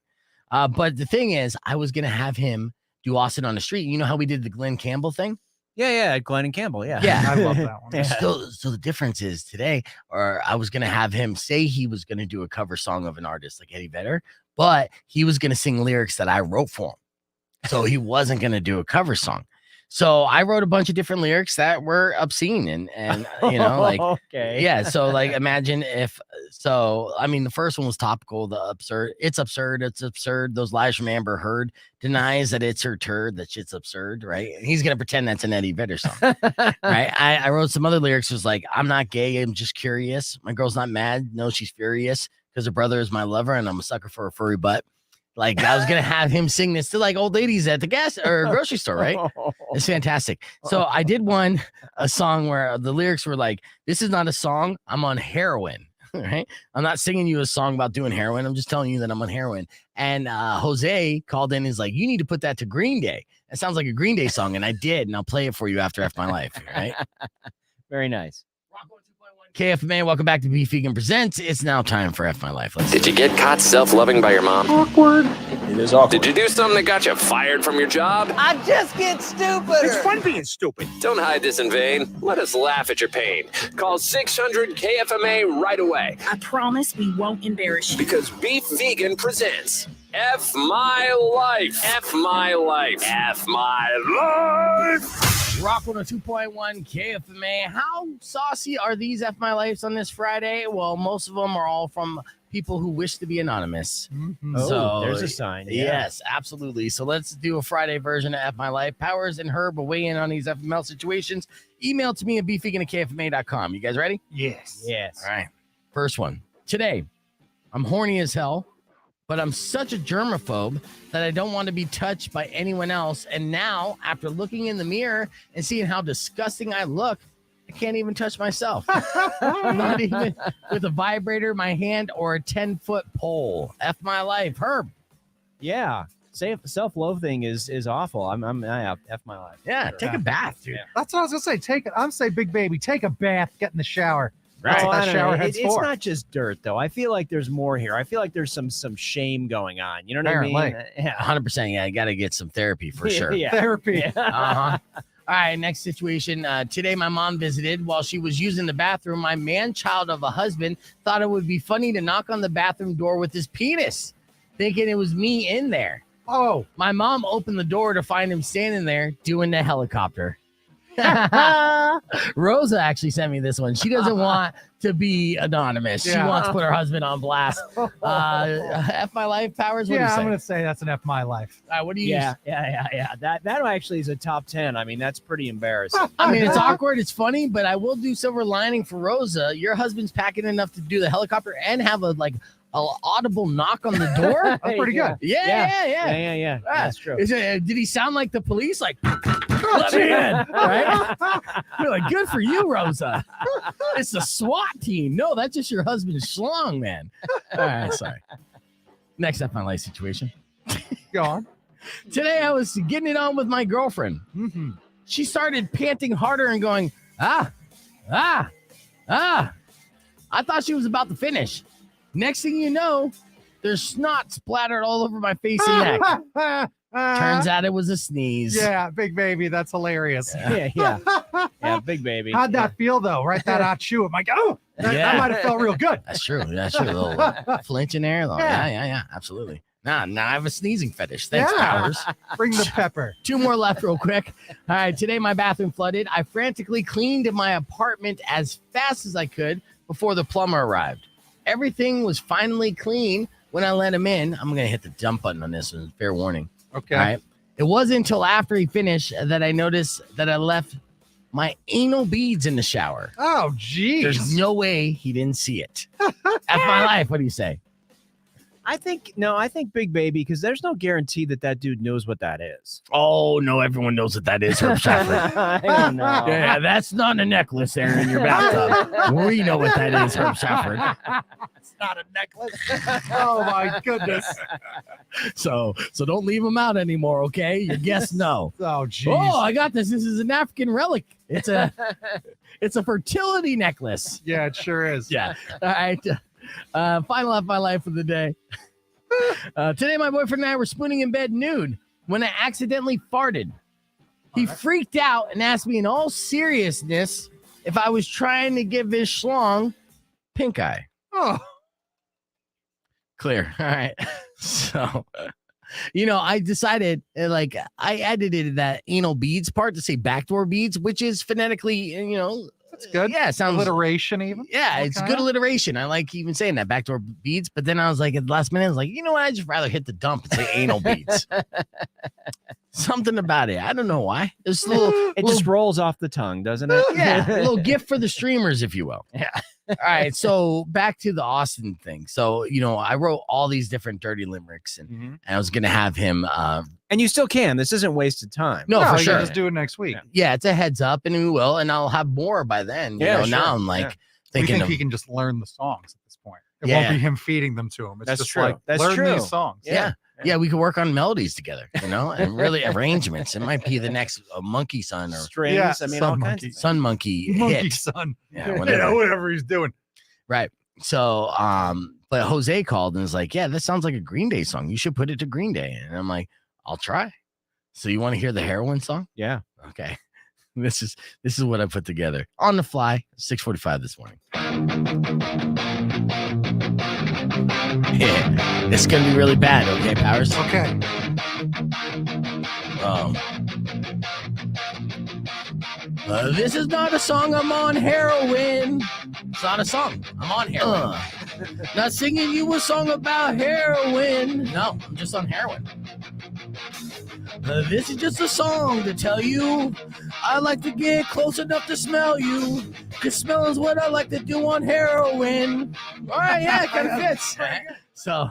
But the thing is, I was gonna have him do Austin on the Street. You know how we did the Glenn Campbell thing? Yeah, Glenn and Campbell. Yeah. I love that one. Yeah. So the difference is today, or I was gonna have him say he was gonna do a cover song of an artist like Eddie Vedder, but he was gonna sing lyrics that I wrote for him. So he wasn't gonna do a cover song. So I wrote a bunch of different lyrics that were obscene and you know, like, okay. yeah. So like, imagine if, I mean, the first one was topical, it's absurd. Those lies from Amber Heard denies that it's her turd, that shit's absurd. Right. And he's going to pretend that's an Eddie Vedder song. Right. I wrote some other lyrics. It was like, I'm not gay. I'm just curious. My girl's not mad. No, she's furious because her brother is my lover and I'm a sucker for a furry butt. Like, I was gonna have him sing this to like old ladies at the gas or grocery store, right? It's fantastic. So I did a song where the lyrics were like, "This is not a song. I'm on heroin." Right? I'm not singing you a song about doing heroin. I'm just telling you that I'm on heroin. And Jose called in and is like, "You need to put that to Green Day. That sounds like a Green Day song." And I did, and I'll play it for you after F My Life. Right? Very nice. KFMA, welcome back to Beef Vegan Presents. It's now time for F My Life. Did you get caught self-loving by your mom? Awkward. It is awkward. Did you do something that got you fired from your job? I just get stupid. It's fun being stupid. Don't hide this in vain. Let us laugh at your pain. Call 600-KFMA right away. I promise we won't embarrass you. Because Beef Vegan presents F My Life. F My Life. F My Life. Rock 102.1 KFMA. How saucy are these F My Lives on this Friday? Well, most of them are all from people who wish to be anonymous. Mm-hmm. Oh, there's a sign. Yeah. Yes, absolutely. So let's do a Friday version of F My Life. Powers and Herb will weigh in on these FML situations. Email to me at beefvegan@kfma.com. You guys ready? Yes. Yes. All right. First one. Today, I'm horny as hell, but I'm such a germaphobe that I don't want to be touched by anyone else. And now, after looking in the mirror and seeing how disgusting I look, I can't even touch myself. Not even with a vibrator, my hand, or a 10-foot pole. F My Life. Herb. Yeah. Self-loathing is awful. I F my life. Yeah, Sure. take a bath, dude. Yeah. That's what I was gonna say. I'm say, big baby, take a bath, get in the shower. Right. That's what I that don't shower know. head's It's for. not just dirt, though. I feel like there's more here. I feel like there's some shame going on. You know what I mean? Apparently. Yeah. 100%. Yeah, I got to get some therapy for sure. Yeah. Therapy. Uh-huh. All right, next situation. Today, my mom visited. While she was using the bathroom, my man-child of a husband thought it would be funny to knock on the bathroom door with his penis, thinking it was me in there. Oh, My mom opened the door to find him standing there doing the helicopter. Rosa actually sent me this one. She doesn't want to be anonymous. She Yeah. wants to put her husband on blast. F My Life, Powers. What do you yeah, say? I'm gonna say that's an F my life. All right, what do you Yeah. That actually is a top 10. I mean, that's pretty embarrassing. I mean, it's awkward, it's funny, but I will do silver lining for Rosa. Your husband's packing enough to do the helicopter and have a audible knock on the door. That's pretty good. Yeah. That's true. Did he sound like the police? Like, let me in, right? You're like, good for you, Rosa. It's the SWAT team. No, that's just your husband's schlong, man. All right, sorry. Next up, my life situation. Go on. Today, I was getting it on with my girlfriend. Mm-hmm. She started panting harder and going, ah. I thought she was about to finish. Next thing you know, there's snot splattered all over my face and neck. Turns out it was a sneeze. Yeah, Big Baby. That's hilarious. Yeah, Big Baby. How'd that feel though? Right, that hot shoe. I'm like, oh, that might have felt real good. That's true. That's true. A little flinch in there. Yeah, absolutely. Now I have a sneezing fetish. Thanks, Powers. Bring the pepper. 2 more left real quick. All right, today my bathroom flooded. I frantically cleaned my apartment as fast as I could before the plumber arrived. Everything was finally clean when I let him in. I'm going to hit the jump button on this one. Fair warning. Okay. All right. It wasn't until after he finished that I noticed that I left my anal beads in the shower. Oh, geez. There's no way he didn't see it. F my life. What do you say? I think Big Baby, because there's no guarantee that dude knows what that is. Oh, no, everyone knows what that is, Herb Stratford. I don't know. Yeah, that's not a necklace there in your bathtub. We know what that is, Herb Stratford. It's not a necklace. Oh, my goodness. So don't leave them out anymore, okay? Your guests know. Oh, geez. Oh, I got this. This is an African relic. It's a fertility necklace. Yeah, it sure is. Yeah. All right. Final F my life of the day. Today, my boyfriend and I were spooning in bed nude when I accidentally farted. He freaked out and asked me in all seriousness if I was trying to give his schlong pink eye. Oh. Clear. All right. So, I decided, I edited that anal beads part to say backdoor beads, which is phonetically, That's good. Yeah, it sounds alliteration even. Yeah, it's good alliteration. I like even saying that backdoor beads. But then I was like, at the last minute, I was like, you know what? I'd just rather hit the dump and say anal beads. Something about it. I don't know why. It's a little. It just rolls off the tongue, doesn't it? Yeah, a little gift for the streamers, if you will. Yeah. All right. So back to the Austin thing. So I wrote all these different dirty limericks, and I was gonna have him. And you still can. This isn't wasted time. No, for you sure. Just do it next week. Yeah, it's a heads up, and we will, and I'll have more by then. Sure. Now I'm like thinking We think of, he can just learn the songs at this point. It Yeah. won't be him feeding them to him. It's That's just true. like That's learn true. these songs. Yeah, we could work on melodies together, and really arrangements. It might be the next Monkey Son or Strings. Yeah, I mean, Sun all kinds Monkey. of Sun Monkey Monkey hit. son. Yeah, whatever. Whatever he's doing. Right. So, but Jose called and was like, "Yeah, this sounds like a Green Day song. You should put it to Green Day." And I'm like, "I'll try." So you want to hear the heroin song? Yeah. Okay. This is what I put together on the fly, 6:45 this morning. Yeah, it's gonna be really bad. Okay, Powers. Okay. This is not a song. I'm on heroin. It's not a song. I'm on heroin. Not singing you a song about heroin. No, I'm just on heroin. This is just a song to tell you I like to get close enough to smell you. Cause smell is what I like to do on heroin. All right, yeah, it kind of fits. So,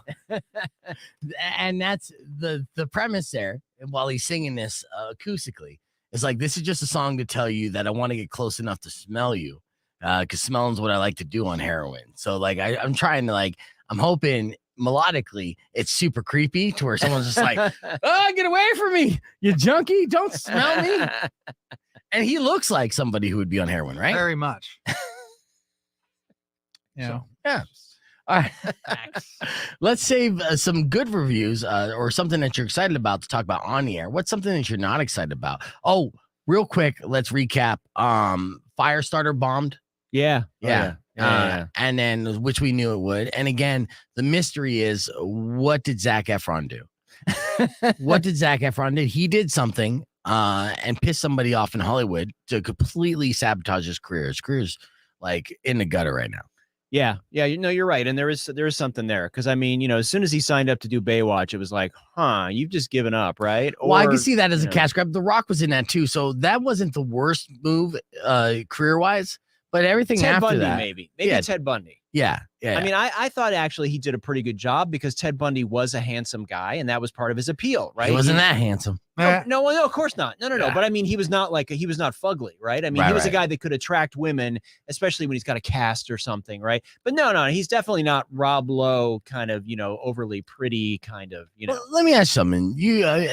and that's the premise there. While he's singing this acoustically, it's like, this is just a song to tell you that I want to get close enough to smell you. Because smelling is what I like to do on heroin. So like I'm trying to I'm hoping melodically it's super creepy to where someone's just like, oh, get away from me, you junkie, don't smell me. And he looks like somebody who would be on heroin, right? Very much. So, yeah. All right. Let's save some good reviews or something that you're excited about to talk about on the air. What's something that you're not excited about? Oh, real quick, let's recap. Firestarter bombed. Yeah. And then, which we knew it would. And again, the mystery is, what did Zac Efron do? What did Zac Efron do? He did something and pissed somebody off in Hollywood to completely sabotage his career. His career's like in the gutter right now. Yeah. You're right. And there is something there. Because I mean, as soon as he signed up to do Baywatch, it was like, you've just given up, right? Well, I can see that as a cash grab. The Rock was in that too. So that wasn't the worst move career-wise. But everything Ted after Bundy, that, maybe yeah. Ted Bundy. Yeah. I mean, I thought actually he did a pretty good job because Ted Bundy was a handsome guy, and that was part of his appeal, right? He wasn't that handsome. No, of course not. No. But I mean, he was not fugly, right? I mean, he was a guy that could attract women, especially when he's got a cast or something, right? But no, he's definitely not Rob Lowe kind of, overly pretty kind of, Well, let me ask something.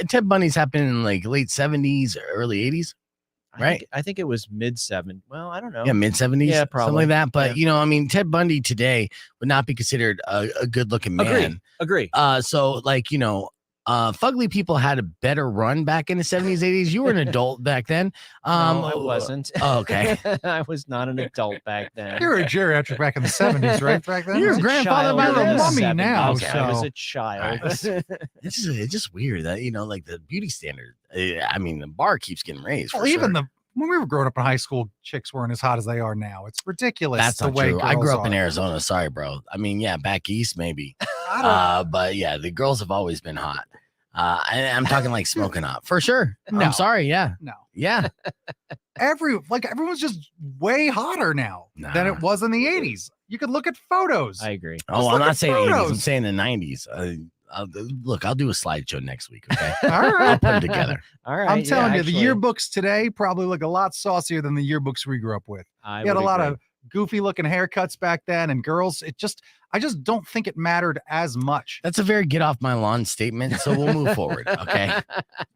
Ted Bundy's happened in like late 70s, early 80s. Right. I think it was mid-70s. Well, I don't know. Yeah, mid-70s. Yeah, probably. Something like that. But, I mean, Ted Bundy today would not be considered a good-looking man. Agree. So, Fugly people had a better run back in the 70s, 80s. You were an adult back then. No, I wasn't. Oh, okay. I was not an adult back then. You were a geriatric back in the 70s, right? Back then, You're I was a a grandfather child by in You're the a the mummy 70s. now, I was so- a child. It's just weird that, like the beauty standard. I mean, the bar keeps getting raised. Well, for even sure. when we were growing up in high school, chicks weren't as hot as they are now. It's ridiculous. That's the not way true. I grew girls up in are. Arizona. Sorry, bro. I mean, yeah, back east maybe. But yeah, the girls have always been hot. And I'm talking like smoking hot for sure. No. I'm sorry. Yeah. No, Yeah. everyone's just way hotter now than Nah. it was in the 80s. You could look at photos. I agree. Oh, Just I'm look not at saying 80s. I'm photos. saying the 90s. I'll do a slideshow next week. Okay. All I'll right. put it together. All right. I'm telling you, actually, the yearbooks today probably look a lot saucier than the yearbooks we grew up with. I You had a would lot agree. of goofy looking haircuts back then, and girls, I just don't think it mattered as much. That's a very get off my lawn statement. So we'll move forward. Okay.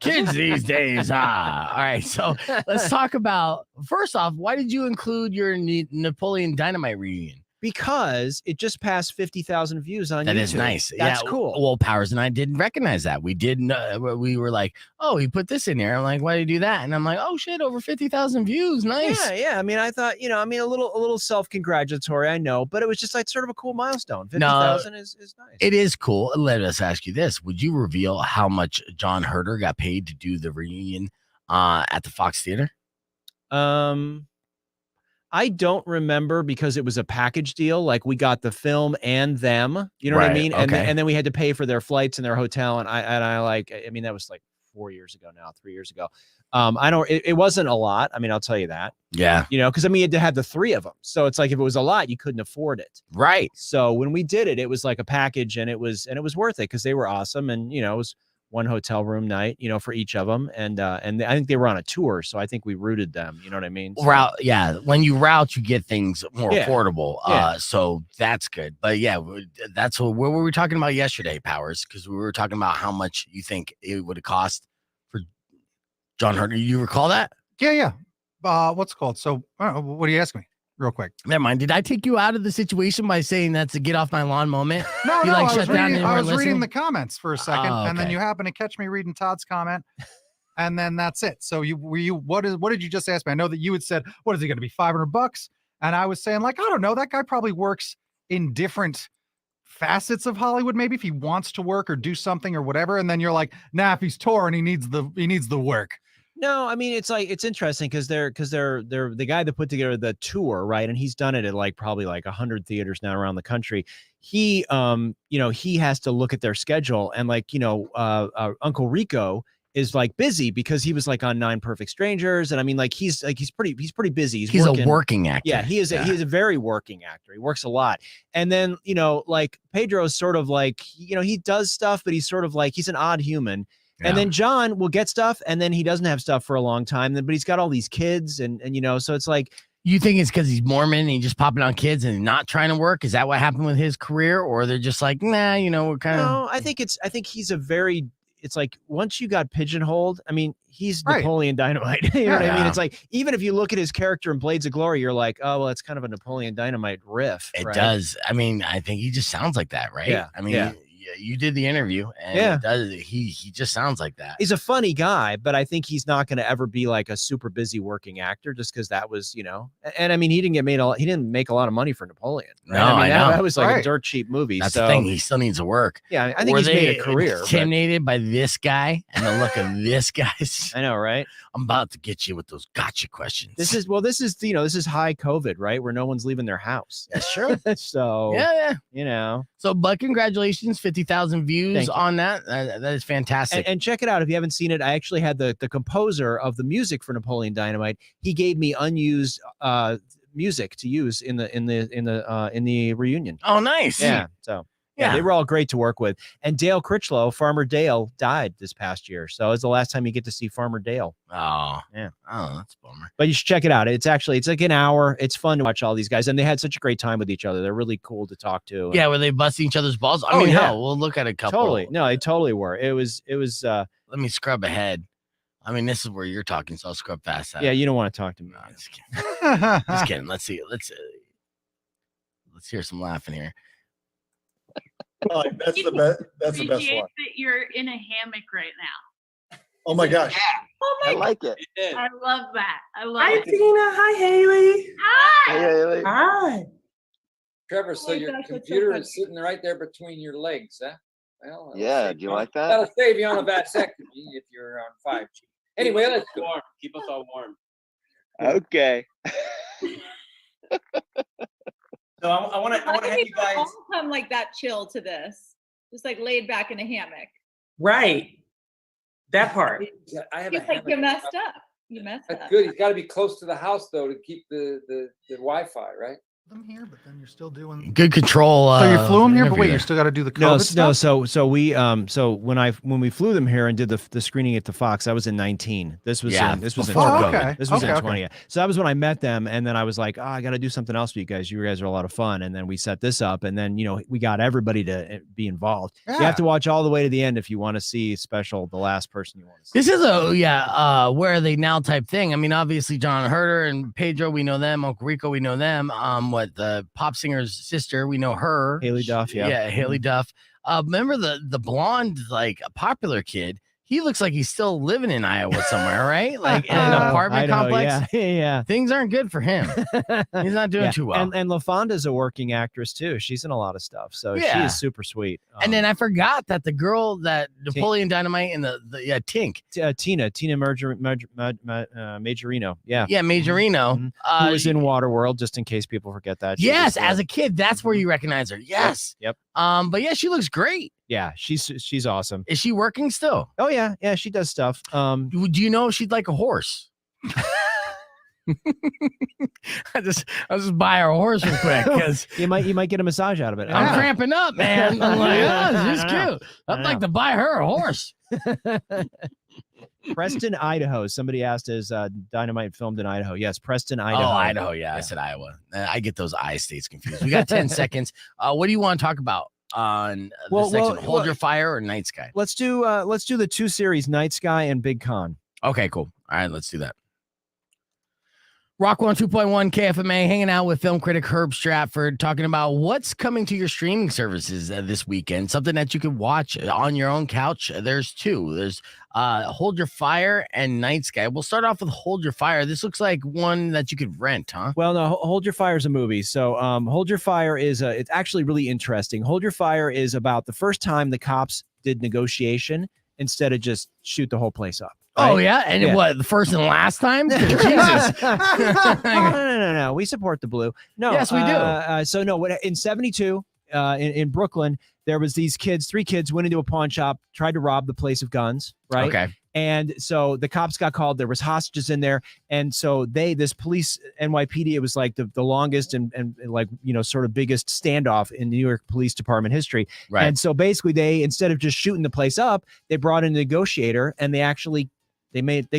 Kids these days. All right. So let's talk about, first off, why did you include your Napoleon Dynamite reunion? Because it just passed 50,000 views on That YouTube. is nice. That's yeah, cool. Well, Powers and I didn't recognize that. We didn't. We were like, "Oh, he put this in here." I'm like, "Why did you do that?" And I'm like, "Oh shit, over 50,000 views. Nice." Yeah. I mean, I thought, a little self-congratulatory, I know, but it was just like sort of a cool milestone. 50,000 is nice. It is cool. Let us ask you this: would you reveal how much John Herder got paid to do the reunion at the Fox Theater? I don't remember because it was a package deal. Like we got the film and them, you know what I Right, mean? And okay. then we had to pay for their flights and their hotel. And I mean, that was like 3 years ago. It wasn't a lot. I mean, I'll tell you that, Yeah. because I mean, you had to have the three of them. So it's like, if it was a lot, you couldn't afford it. Right. So when we did it, it was like a package and it was worth it because they were awesome. And, it was one hotel room night, for each of them. And I think they were on a tour. So I think we routed them. You know what I mean? So, Route. Yeah. When you route, you get things more Yeah. affordable. Yeah. So that's good. But yeah, that's what were we talking about yesterday, Powers? Because we were talking about how much you think it would have cost for John Herder. You recall that? Yeah. What's it called? So, what do you ask me, real quick? Never mind. Did I take you out of the situation by saying that's a get off my lawn moment? No, You, no. like, I shut was, down reading, and I weren't was reading listening? the comments for a second, Oh, and then okay. you happened to catch me reading Todd's comment, and then that's it. So what did you just ask me? I know that you had said, "What is it going to be, $500?" And I was saying, like, I don't know. That guy probably works in different facets of Hollywood. Maybe if he wants to work or do something or whatever. And then you're like, nah, if he's touring, he needs the work. No, I mean, it's interesting because they're the guy that put together the tour, right? And he's done it at like probably like 100 theaters now around the country. He he has to look at their schedule, and like, Uncle Rico is like busy because he was like on 9 Perfect Strangers. And I mean, like, he's pretty busy. He's a working actor. Yeah, he is a very working actor. He works a lot. And then, like Pedro's sort of like, he does stuff, but he's sort of like, he's an odd human. And then John will get stuff, and then he doesn't have stuff for a long time. But he's got all these kids, and so it's like, You think it's because he's Mormon and he's just popping on kids and not trying to work? Is that what happened with his career? Or they're just like, nah, we're kind of. No, I think he's it's like, once you got pigeonholed, I mean, he's Right. Napoleon Dynamite. You know what I mean? Yeah. It's like, even if you look at his character in Blades of Glory, you're like, oh, well, it's kind of a Napoleon Dynamite riff. It right? does. I mean, I think he just sounds like that, right? Yeah, I mean, yeah. you did the interview, and Yeah. it does. He just sounds like that. He's a funny guy, but I think he's not going to ever be like a super busy working actor, just because that was, and I mean, he didn't make a lot of money for Napoleon. Right? No, I know. That was like a Right. dirt cheap movie. That's so the thing. He still needs to work. yeah, I think Were he's made they a career. but- intimidated by this guy and the look of this guy's? I know, right? I'm about to get you with those gotcha questions. This is high COVID, right? Where no one's leaving their house. yeah, sure. So Yeah. So, but congratulations, 50,000 views Thank you. on that. That is fantastic. And check it out if you haven't seen it. I actually had the composer of the music for Napoleon Dynamite. He gave me unused music to use in the reunion. Oh, nice. Yeah. So yeah, they were all great to work with. And Dale Critchlow, Farmer Dale, died this past year. So it's the last time you get to see Farmer Dale. Oh, Yeah. Oh, that's a bummer. But you should check it out. It's like an hour. It's fun to watch all these guys. And they had such a great time with each other. They're really cool to talk to. Yeah, were they busting each other's balls? I Oh, mean, yeah. hell, we'll look at a couple. Totally. No, they totally were. It was Let me scrub ahead. I mean, this is where you're talking, so I'll scrub past that. yeah, you don't want to talk to me. No, I'm just kidding. Just kidding. Let's see. Let's hear some laughing here. Like, that's the best. That's the best Appreciate one. that you're in a hammock right now. Oh my gosh. Oh my I like it. I love that. I love Hi, it. Tina. Hi, Haley. Hi. Hey, Haley. Hi. Trevor, so my your gosh, that's so computer funny. is sitting right there between your legs, huh? Well, that'll Yeah, save do you like that? That'll save you on a vasectomy if you're on 5G. Anyway, let's go. Warm. Keep us all warm. Okay. So I want to have you guys. all come like that chill to this, just like laid back in a hammock. Right. That part. I have He's a like, you hammock. messed up. You messed That's up. good. He's got to be close to the house though to keep the Wi-Fi, right? Them here, but then you're still doing Good control. So you flew them here, but interview wait, there. you still got to do the No, COVID no. stuff? So when we flew them here and did the screening at the Fox, I was in 19. This was Yeah, in, this was in before 20. COVID. This was Okay, in okay. 20. So that was when I met them, and then I was like, oh, I got to do something else for you guys. You guys are a lot of fun, and then we set this up, and then we got everybody to be involved. You Yeah. have to watch all the way to the end if you want to see special the last person you want to see. This is where are they now type thing. I mean, obviously John Herder and Pedro, we know them. Uncle Rico, we know them. What the pop singer's sister, we know her. Haley Duff, yeah. Yeah, Haley Duff. Remember the blonde, like a popular kid? He looks like he's still living in Iowa somewhere, right? Like in an apartment Idaho, complex. Yeah. Things aren't good for him. He's not doing Yeah. too well. And LaFonda's a working actress too. She's in a lot of stuff, so she Yeah. is super sweet. And then I forgot that the girl that Napoleon Dynamite and the Tink. Tina Majorino, yeah, Majorino. who was in Waterworld, just in case people forget that. She Yes, was, as a kid, that's where you recognize her. Yes. Yep. But yeah, she looks great. Yeah, she's awesome. Is she working still? Oh yeah, she does stuff. Do you know if she'd like a horse? I'll just buy her a horse real quick because you might get a massage out of it. I'm cramping up, man. I'm like, oh, she's cute. I'd like to buy her a horse. Preston, Idaho. Somebody asked, is Dynamite filmed in Idaho? Yes, Preston, Idaho. Oh, Idaho. Yeah, I said Iowa. I get those I states confused. We got 10 seconds. What do you want to talk about on this section? Hold Your Fire or Night Sky? Let's do the two series, Night Sky and Big Con. Okay, cool. All right, let's do that. Rock 102.1 KFMA, hanging out with film critic Herb Stratford, talking about what's coming to your streaming services this weekend. Something that you can watch on your own couch. There's two. There's Hold Your Fire and Night Sky. We'll start off with Hold Your Fire. This looks like one that you could rent, huh? Well, no, Hold Your Fire is a movie. So Hold Your Fire is it's actually really interesting. Hold Your Fire is about the first time the cops did negotiation instead of just shoot the whole place up. Right? Oh, yeah? And what, the first and last time? Jesus. No. We support the blue. No. Yes, we do. So, no, in 72, in Brooklyn, there was these kids, 3 kids went into a pawn shop, tried to rob the place of guns, right? Okay. And so the cops got called. There was hostages in there. And so this police, NYPD, it was like the longest and like, sort of biggest standoff in New York Police Department history. Right. And so basically they, instead of just shooting the place up, they brought in a negotiator and they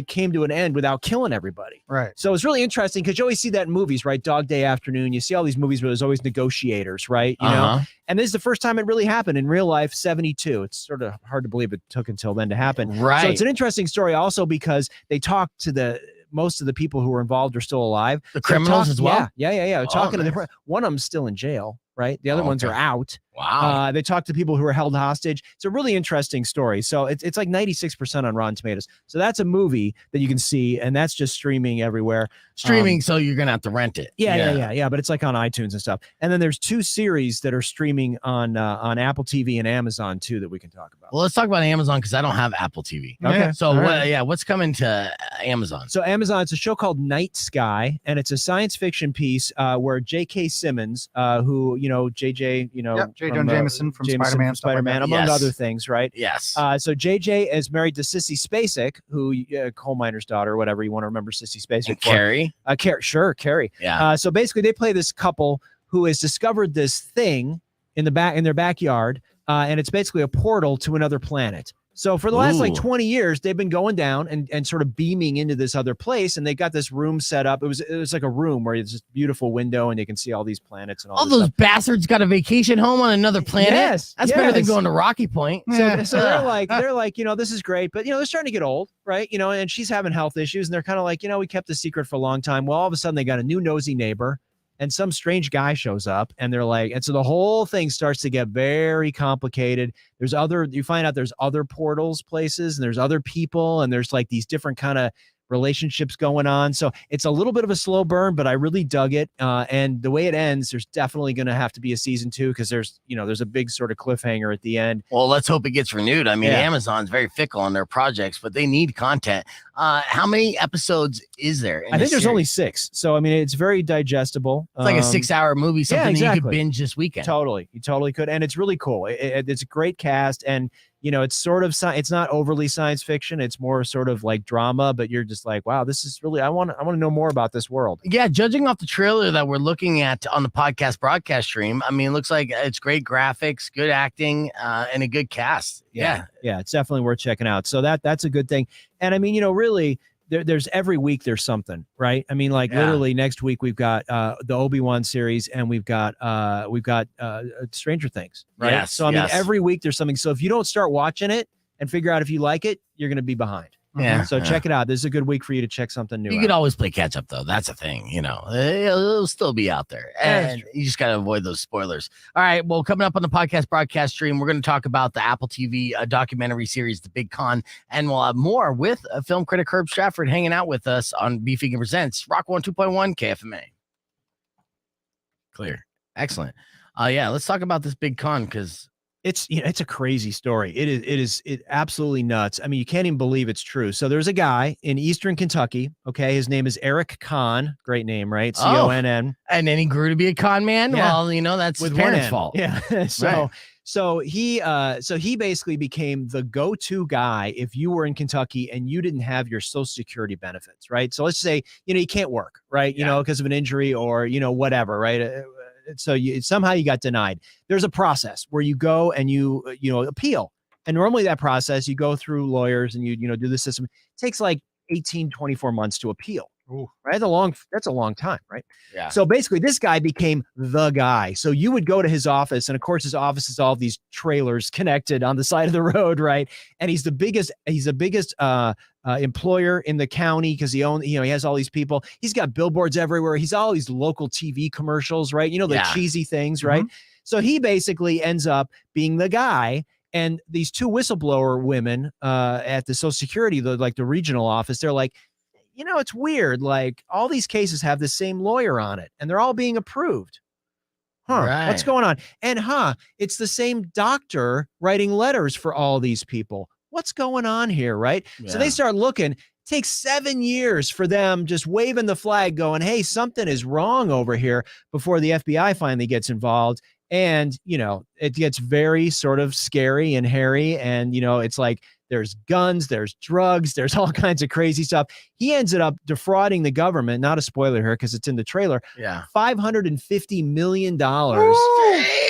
came to an end without killing everybody. Right. So it's really interesting because you always see that in movies, right? Dog Day Afternoon. You see all these movies where there's always negotiators, right? You know? And this is the first time it really happened in real life, 72. It's sort of hard to believe it took until then to happen. Right. So it's an interesting story also because they talked to most of the people who were involved are still alive. The criminals as well? Yeah. Oh, Talking to nice. one of them's still in jail, right? The other ones are out. Wow. They talked to people who were held hostage. It's a really interesting story. So it's like 96% on Rotten Tomatoes. So that's a movie that you can see, and that's just streaming everywhere. Streaming, so you're gonna have to rent it. Yeah. But it's like on iTunes and stuff. And then there's 2 series that are streaming on Apple TV and Amazon too that we can talk about. Well, let's talk about Amazon because I don't have Apple TV. Okay. So what's coming to Amazon? So Amazon, it's a show called Night Sky, and it's a science fiction piece where J.K. Simmons, who JJ, J. Jonah Jameson from Spider-Man, stuff like that. among other things, right? Yes. So JJ is married to Sissy Spacek, who coal miner's daughter, whatever you want to remember Sissy Spacek. Carrie. Carrie. Yeah. So basically, they play this couple who has discovered this thing in their backyard, and it's basically a portal to another planet. So for the last like 20 years, they've been going down and sort of beaming into this other place, and they got this room set up. It was like a room where it's this beautiful window, and you can see all these planets and all. All this those stuff. bastards got a vacation home on another planet. Yes, that's better than going to Rocky Point. So they're like, this is great, but they're starting to get old, right? And she's having health issues, and they're kind of like, we kept the secret for a long time. Well, all of a sudden they got a new nosy neighbor. and some strange guy shows up, and they're like, and so the whole thing starts to get very complicated. You find out there's other portals places, and there's other people, and there's like these different kind of relationships going on. So it's a little bit of a slow burn, but I really dug it. And the way it ends, there's definitely going to have to be a season 2 because there's a big sort of cliffhanger at the end. Well, let's hope it gets renewed. I mean, Amazon's very fickle on their projects, but they need content. How many episodes is there? I think there's only 6. So, I mean, it's very digestible. It's like a 6-hour movie, something that you could binge this weekend. Totally. You totally could. And it's really cool. It's a great cast. And, it's sort of, it's not overly science fiction. It's more sort of like drama, but you're just like, wow, this is really, I want to know more about this world. Yeah. Judging off the trailer that we're looking at on the podcast broadcast stream, I mean, it looks like it's great graphics, good acting, and a good cast. Yeah. Yeah. It's definitely worth checking out. So that's a good thing. And I mean, really, there's every week there's something, right? I mean, literally next week we've got the Obi-Wan series, and we've got Stranger Things, right? Yes, so I mean, every week there's something. So if you don't start watching it and figure out if you like it, you're going to be behind. Yeah. So check it out. This is a good week for you to check something new. You could always play catch up though. That's a thing, it'll still be out there, and you just got to avoid those spoilers. All right. Well, coming up on the podcast broadcast stream, we're going to talk about the Apple TV documentary series, The Big Con, and we'll have more with film critic Herb Stratford hanging out with us on Beef Vegan Presents Rock 102.1 KFMA. Clear. Excellent. Yeah. Let's talk about this Big Con because it's a crazy story. It is absolutely nuts. I mean, you can't even believe it's true. So there's a guy in Eastern Kentucky. Okay. His name is Eric Kahn. Great name, right? C-O-N-N. And then he grew to be a con man. Yeah. Well, that's his parents' fault. Yeah. So he basically became the go-to guy if you were in Kentucky and you didn't have your Social Security benefits, right? So let's say, you can't work, right? Because of an injury or, whatever, right? So somehow you got denied. There's a process where you go and you appeal. And normally that process, you go through lawyers and you do the system. It takes like 18, 24 months to appeal. Ooh. Right? That's a long time, right? Yeah. So basically this guy became the guy. So you would go to his office, and of course his office is all these trailers connected on the side of the road, right? And he's the biggest employer in the county because he has all these people. He's got billboards everywhere. He's all these local TV commercials, right? The cheesy things, right? So he basically ends up being the guy. And these 2 whistleblower women at the Social Security, the regional office, they're like, it's weird. Like all these cases have the same lawyer on it and they're all being approved. Right. What's going on? And it's the same doctor writing letters for all these people. What's going on here? Right. Yeah. So they start looking. It takes 7 years for them just waving the flag going, hey, something is wrong over here before the FBI finally gets involved. And, it gets very sort of scary and hairy. And, it's like, there's guns, there's drugs, there's all kinds of crazy stuff. He ends up defrauding the government. Not a spoiler here because it's in the trailer. Yeah. $550 million in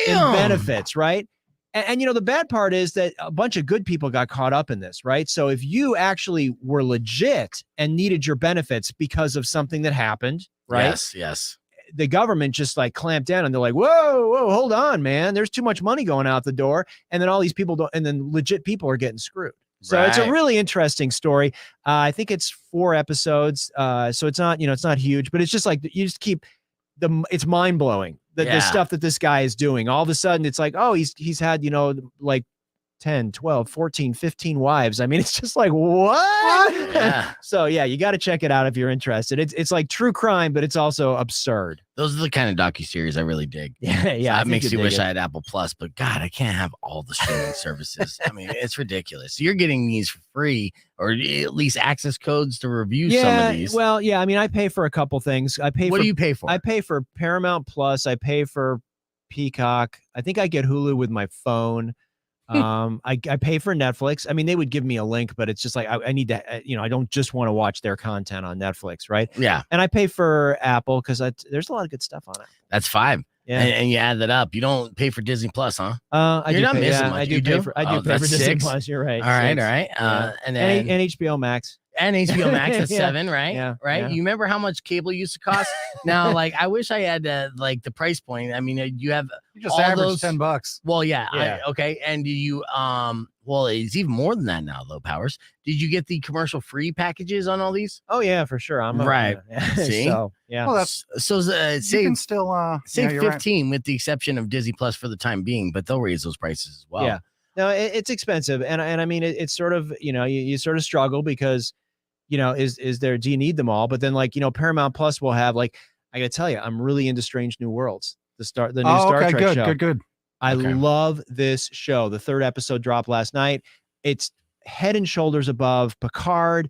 benefits, right? And the bad part is that a bunch of good people got caught up in this, right? So if you actually were legit and needed your benefits because of something that happened, right? Yes. The government just clamped down and they're like, whoa, hold on, man. There's too much money going out the door. And then all these people and then legit people are getting screwed. So It's a really interesting story. I think it's 4 episodes. So it's not, it's not huge, but it's just like, you just keep it's mind blowing. The stuff that this guy is doing. All of a sudden it's like, oh, he's had, 10, 12, 14, 15 wives. I mean, it's just like, what? Yeah. So yeah, you got to check it out if you're interested. It's like true crime, but it's also absurd. Those are the kind of docuseries I really dig. Yeah. It makes you wish I had Apple Plus, but God, I can't have all the streaming services. I mean, it's ridiculous. You're getting these for free, or at least access codes to review some of these. Well, yeah. I mean, I pay for a couple things. What do you pay for? I pay for Paramount Plus. I pay for Peacock. I think I get Hulu with my phone. I pay for Netflix. I mean, they would give me a link, but it's just like, I need to, I don't just want to watch their content on Netflix. Right. Yeah. And I pay for Apple because there's a lot of good stuff on it. That's $5. Yeah. And you add that up. You don't pay for Disney Plus, huh? You're not missing much. I do pay for Disney 6? Plus. You're right. All right. Yeah. And then and HBO Max. And HBO Max at 7, right? Yeah. Right. Yeah. You remember how much cable used to cost? Now, I wish I had the price point. I mean, you have You just all average those $10. Well, yeah. Yeah. Okay. And do you Well, it's even more than that now, though, Powers. Did you get the commercial-free packages on all these? Oh, yeah, for sure. I'm right. See? So, yeah. Well, that's So you say can still say yeah, you're 15 with the exception of Disney Plus for the time being, but they'll raise those prices as well. Yeah. No, it's expensive. And I mean, it's sort of, you sort of struggle because, is there, do you need them all? But then Paramount Plus will have I got to tell you, I'm really into Strange New Worlds, the new Star Trek good, show. good. I love this show. The 3rd episode dropped last night. It's head and shoulders above Picard.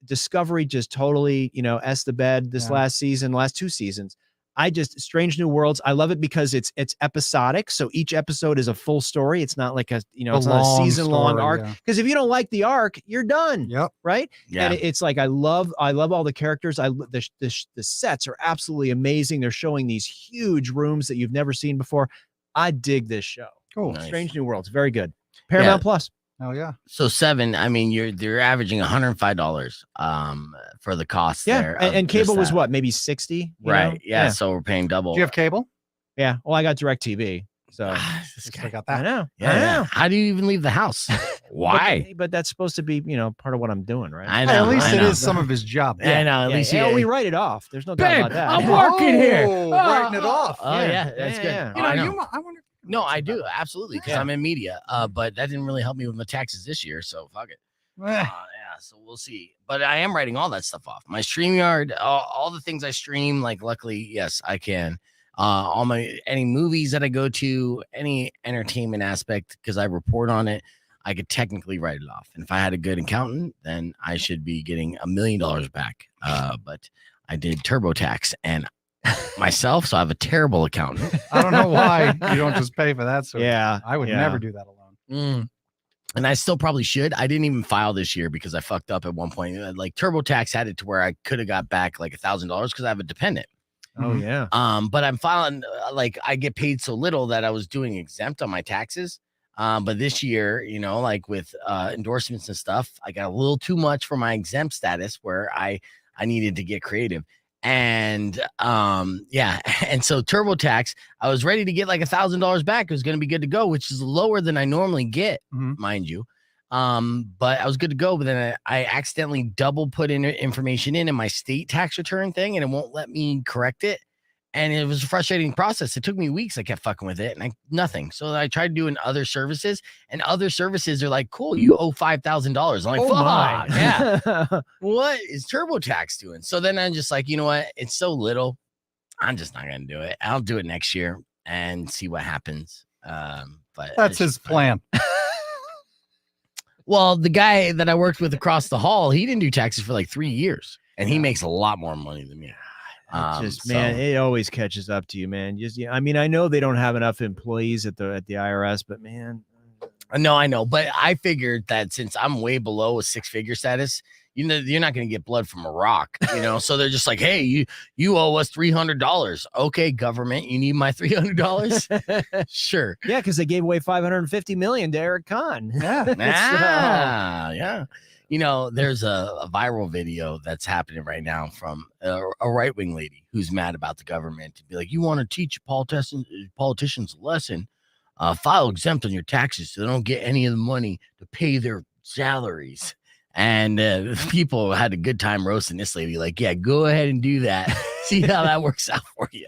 Discovery just totally, s the bed this last 2 seasons. Strange New Worlds. I love it because it's episodic. So each episode is a full story. It's not like it's not a season-long arc. Because if you don't like the arc, you're done. Yep. Right. Yeah. And it's I love all the characters. The sets are absolutely amazing. They're showing these huge rooms that you've never seen before. I dig this show. Cool. Nice. Strange New Worlds. Very good. Paramount Plus. Oh yeah. So 7, I mean, you're averaging $105 for the cost there. And cable was what, maybe 60? Right. Yeah. So we're paying double. Do you have cable? Yeah. Well, I got DirecTV. So I got that. I know. Yeah. I know. How do you even leave the house? Why? But that's supposed to be, part of what I'm doing, right? I know. At least I it know. is some of his job. I know. At least we write it off. There's no doubt Babe, about that. I'm working here. Writing it off. Oh yeah, that's good. Yeah. You know, I know. I wonder. No, I do absolutely because Yeah. I'm in media. But that didn't really help me with my taxes this year, so fuck it. Yeah, so we'll see. But I am writing all that stuff off. My StreamYard, all the things I stream. Luckily, yes, I can. Any movies that I go to, any entertainment aspect, because I report on it, I could technically write it off. And if I had a good accountant, then I should be getting $1 million back. But I did TurboTax and myself, so I have a terrible accountant. I don't know why you don't just pay for that. So I would Yeah. never do that alone. And I still probably should. I didn't even file this year because I fucked up at one point. TurboTax had it to where I could have got back $1,000 because I have a dependent. Oh yeah. But I'm filing I get paid so little that I was doing exempt on my taxes. But this year, with endorsements and stuff, I got a little too much for my exempt status where I needed to get creative. And and so TurboTax, I was ready to get $1,000 back. It was going to be good to go, which is lower than I normally get, mind you. But I was good to go. But then I accidentally double put in information in my state tax return thing, and it won't let me correct it. And it was a frustrating process. It took me weeks. I kept fucking with it and nothing. So I tried doing other services, and other services are like, cool, you owe $5,000. I'm like, fuck, yeah. What is TurboTax doing? So then I'm just like, you know what? It's so little. I'm just not going to do it. I'll do it next year and see what happens. But That's his plan. Well, the guy that I worked with across the hall, he didn't do taxes for 3 years, and he makes a lot more money than me. Man, it always catches up to you, man. I know they don't have enough employees at the IRS, but man. No, I know, but I figured that since I'm way below a 6-figure status, you're not going to get blood from a rock, So they're just like, hey, you owe us $300. Okay, government, you need my $300? Sure. Yeah, because they gave away $550 million to Eric Kahn. Yeah. Yeah. There's a viral video that's happening right now from a right-wing lady who's mad about the government to be like, you want to teach politicians a lesson, file exempt on your taxes so they don't get any of the money to pay their salaries. And people had a good time roasting this lady. Like, yeah, go ahead and do that. See how that works out for you.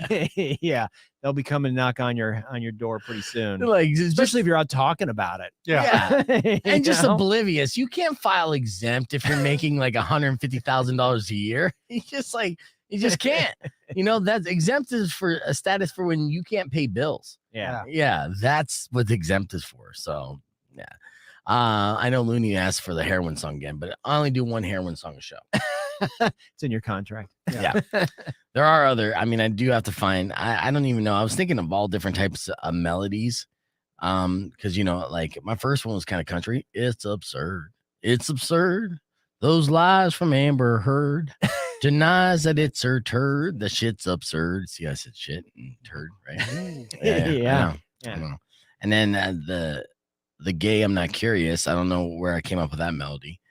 Yeah. They'll be coming to knock on your door pretty soon. Especially if you're out talking about it. Yeah. And just oblivious. You can't file exempt if you're making $150,000 a year. You just can't. That's exempt is for a status for when you can't pay bills. Yeah. Yeah. That's what exempt is for. So, yeah. I know Looney asked for the heroin song again, but I only do one heroin song a show. It's in your contract. Yeah. There are other, I do have to find, I don't even know. I was thinking of all different types of melodies. Because, my first one was kind of country. It's absurd. It's absurd. Those lies from Amber Heard denies that it's her turd. The shit's absurd. See, I said shit and turd, right? Yeah. I know. And then the gay, I'm not curious. I don't know where I came up with that melody.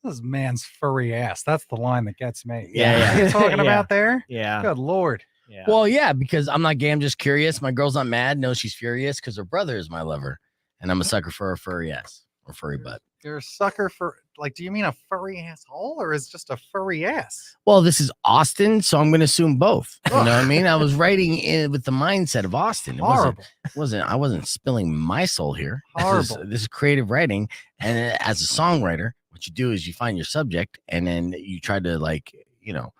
This man's furry ass. That's the line that gets me. Yeah. What are you talking about there? Yeah. Good Lord. Yeah. Well, yeah, because I'm not gay. I'm just curious. My girl's not mad. No, she's furious because her brother is my lover. and I'm a sucker for a furry ass or furry butt. You're a sucker for, like, do you mean a furry asshole or is just a furry ass? Well, this is Austin, so I'm going to assume both. You know what I mean? I was writing in with the mindset of Austin. It Horrible. I wasn't spilling my soul here. Horrible. This is creative writing, and as a songwriter, what you do is you find your subject, and then you try to, like, you know,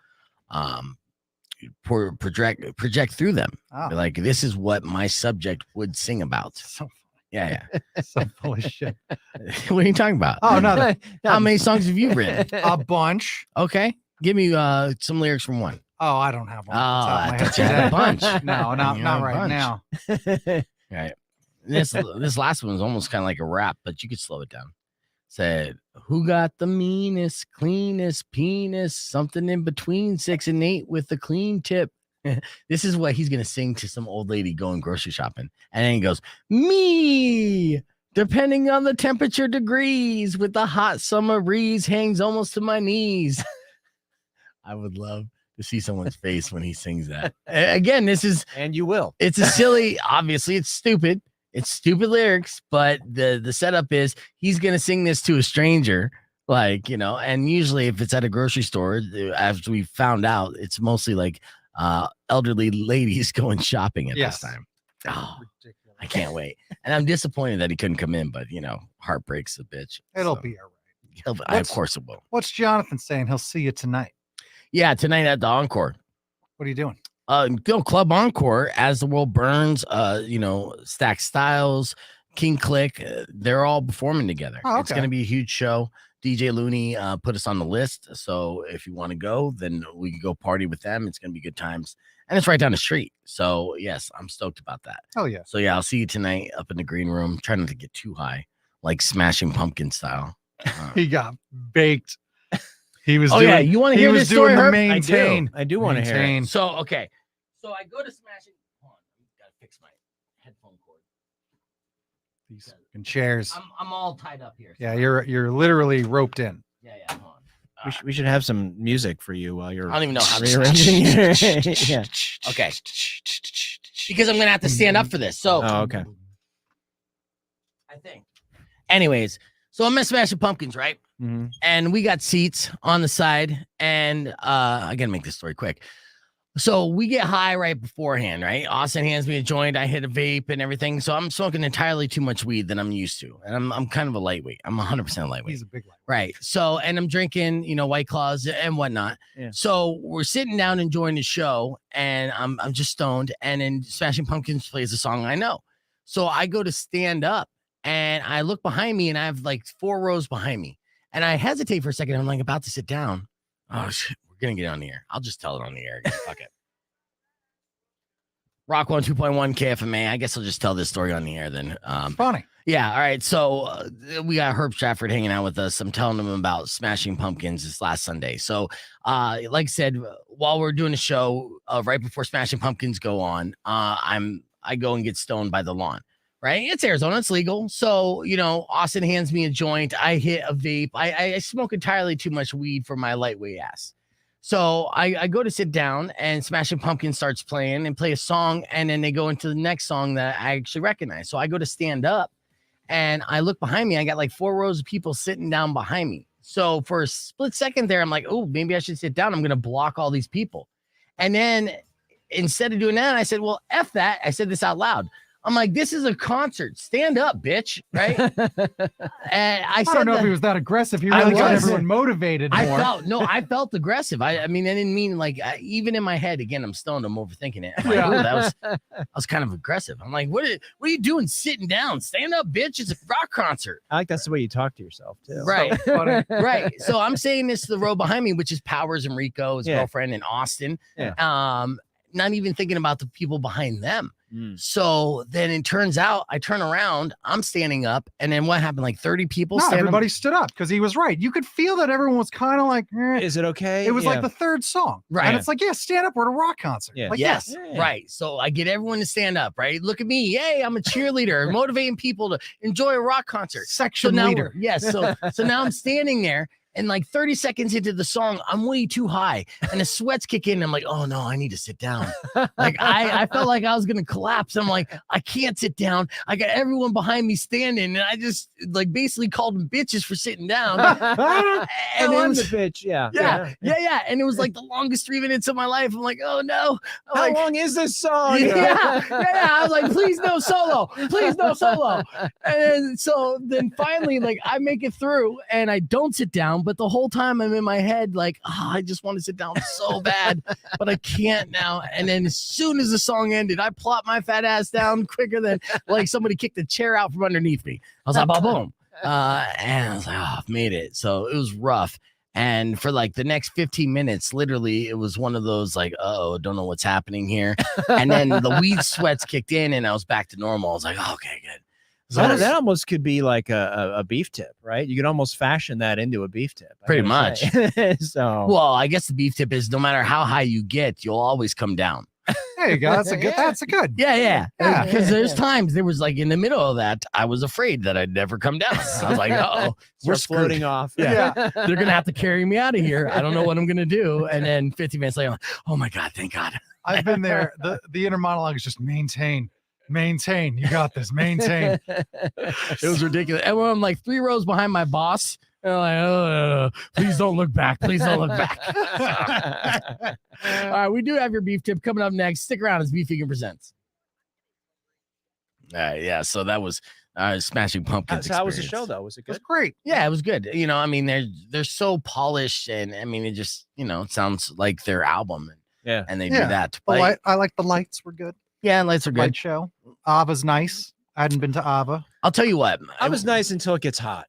project through them. Oh. Like, this is what my subject would sing about. So Yeah. so full of shit. What are you talking about? Oh, no. How many songs have you written? A bunch. Okay. Give me some lyrics from one. Oh, I don't have one. Oh, off the top I of thought you my had a head bunch. today. No, not You have a right bunch. now. Right. This last one is almost kind of like a rap, but you could slow it down. Said, who got the meanest, cleanest penis? Something in between 6 and 8 with a clean tip. This is what he's gonna sing to some old lady going grocery shopping, and then he goes, me, depending on the temperature degrees, with the hot summer breeze, hangs almost to my knees. I would love to see someone's face when he sings that. Again, this is, and you will. It's a silly, obviously it's stupid. It's stupid lyrics, but the setup is he's gonna sing this to a stranger, like, you know, and usually if it's at a grocery store, as we found out, it's mostly like elderly ladies going shopping at this time. Oh, I can't wait. And I'm disappointed that he couldn't come in, but, you know, heart breaks a bitch. It'll So be all right. of course it will. What's Jonathan saying? He'll see you tonight. Yeah, tonight at the Encore. What are you doing? Club Encore, As the World Burns, you know, Stack Styles, King Click, they're all performing together. Oh, It's okay. going to be a huge show. DJ Looney put us on the list. So if you want to go, then we can go party with them. It's going to be good times. And it's right down the street. So, yes, I'm stoked about that. Oh, yeah. So, yeah, I'll see you tonight up in the green room. Try not to get too high, like Smashing Pumpkin style. He got baked. He was Oh, doing, yeah. You want to he hear was this story, doing the Herb? maintain. I do want to hear it. Maintain. So, okay. So I go to Smashing. Hold on. I gotta fix my headphone cord. These fucking chairs. I'm all tied up here. Yeah, you're literally roped in. Yeah. Hold on. We should have some music for you while you're I don't even know how to rearranging. Yeah. Okay. Because I'm gonna have to stand up for this. So Oh, okay. I think. Anyways, so I'm at Smashing Pumpkins, right? Mm-hmm. And we got seats on the side, and I gotta make this story quick. So we get high right beforehand, right? Austin hands me a joint, I hit a vape and everything. So I'm smoking entirely too much weed than I'm used to. And I'm kind of a lightweight. I'm 100% lightweight. He's a big lightweight. Right. So, and I'm drinking, you know, White Claws and whatnot. Yeah. So we're sitting down enjoying the show, and I'm just stoned, and then Smashing Pumpkins plays a song I know. So I go to stand up, and I look behind me, and I have like 4 rows behind me, and I hesitate for a second. I'm like about to sit down. Oh shit, we're gonna get on the air. I'll just tell it on the air again. Fuck it. Rock 102.1 KFMA. I guess I'll just tell this story on the air then. Funny. Yeah. All right. So we got Herb Stratford hanging out with us. I'm telling him about Smashing Pumpkins this last Sunday. So, like I said, while we're doing the show, right before Smashing Pumpkins go on, I go and get stoned by the lawn. Right? It's Arizona. It's legal. So, you know, Austin hands me a joint. I hit a vape. I smoke entirely too much weed for my lightweight ass. So I go to sit down, and Smashing Pumpkins starts playing and play a song, and then they go into the next song that I actually recognize. So I go to stand up, and I look behind me. I got like 4 rows of people sitting down behind me. So for a split second there, I'm like, oh, maybe I should sit down. I'm going to block all these people. And then instead of doing that, I said, well, F that. I said this out loud. I'm like, this is a concert. Stand up, bitch. Right. And I don't know if he was that aggressive. He really got everyone motivated more. I felt aggressive. I mean, I didn't mean like, even in my head, again, I'm stoned. I'm overthinking it. I'm like, Yeah. that was kind of aggressive. I'm like, what are you doing sitting down? Stand up, bitch. It's a rock concert. I like that's the way you talk to yourself too. Right. So funny. Right. So I'm saying this to the row behind me, which is Powers and Rico, his Yeah. girlfriend, and Austin. Yeah. Not even thinking about the people behind them. Mm. So then it turns out I turn around, I'm standing up, and then what happened? Like 30 people No, standing everybody stood up because he was right. You could feel that everyone was kind of like, eh. Is it okay? It was Yeah. like the third song. Right. And it's like, yeah, stand up. We're at a rock concert. Yeah. Like, Yes, Yeah. right. So I get everyone to stand up, right? Look at me. Yay, I'm a cheerleader, motivating people to enjoy a rock concert. Section So now leader. yes. So now I'm standing there, And like 30 seconds into the song, I'm way too high and the sweats kick in. And I'm like, oh no, I need to sit down. Like I felt like I was going to collapse. I'm like, I can't sit down. I got everyone behind me standing. And I just like basically called them bitches for sitting down. And it was the bitch. Yeah. And it was like the longest 3 minutes of my life. I'm like, oh no. How long is this song? Yeah. I was like, please no solo. Please no solo. And so then finally, like I make it through and I don't sit down. But the whole time I'm in my head, like, oh, I just want to sit down so bad, but I can't now. And then as soon as the song ended, I plopped my fat ass down quicker than like somebody kicked the chair out from underneath me. I was like, boom. And I was like, oh, I've made it. So it was rough. And for like the next 15 minutes, literally, it was one of those like, oh, don't know what's happening here. And then the weed sweats kicked in and I was back to normal. I was like, oh, okay, good. So that almost could be like a beef tip, right? You could almost fashion that into a beef tip. Pretty much. So, well, I guess the beef tip is no matter how high you get, you'll always come down. There you go. That's a good. That's a good. Yeah. Because there's times there was like in the middle of that, I was afraid that I'd never come down. I was like, oh, we're floating off. Yeah. They're gonna have to carry me out of here. I don't know what I'm gonna do. And then 50 minutes later, I'm like, oh my God, thank God. I've been there. The inner monologue is just maintain. You got this. Maintain. It was ridiculous. And when I'm like 3 rows behind my boss, and I'm like, oh, please don't look back. Please don't look back. All right, we do have your beef tip coming up next. Stick around as Beef Vegan Presents. Yeah, so that was Smashing Pumpkins. So how was the show, though? Was it good? It was great. Yeah, it was good. You know, I mean, they're so polished, and I mean, it just, you know, it sounds like their album. And they do that. But I like the lights were good. Yeah, lights are good. Light show. Ava's nice. I hadn't been to Ava. I'll tell you what. Ava's nice until it gets hot.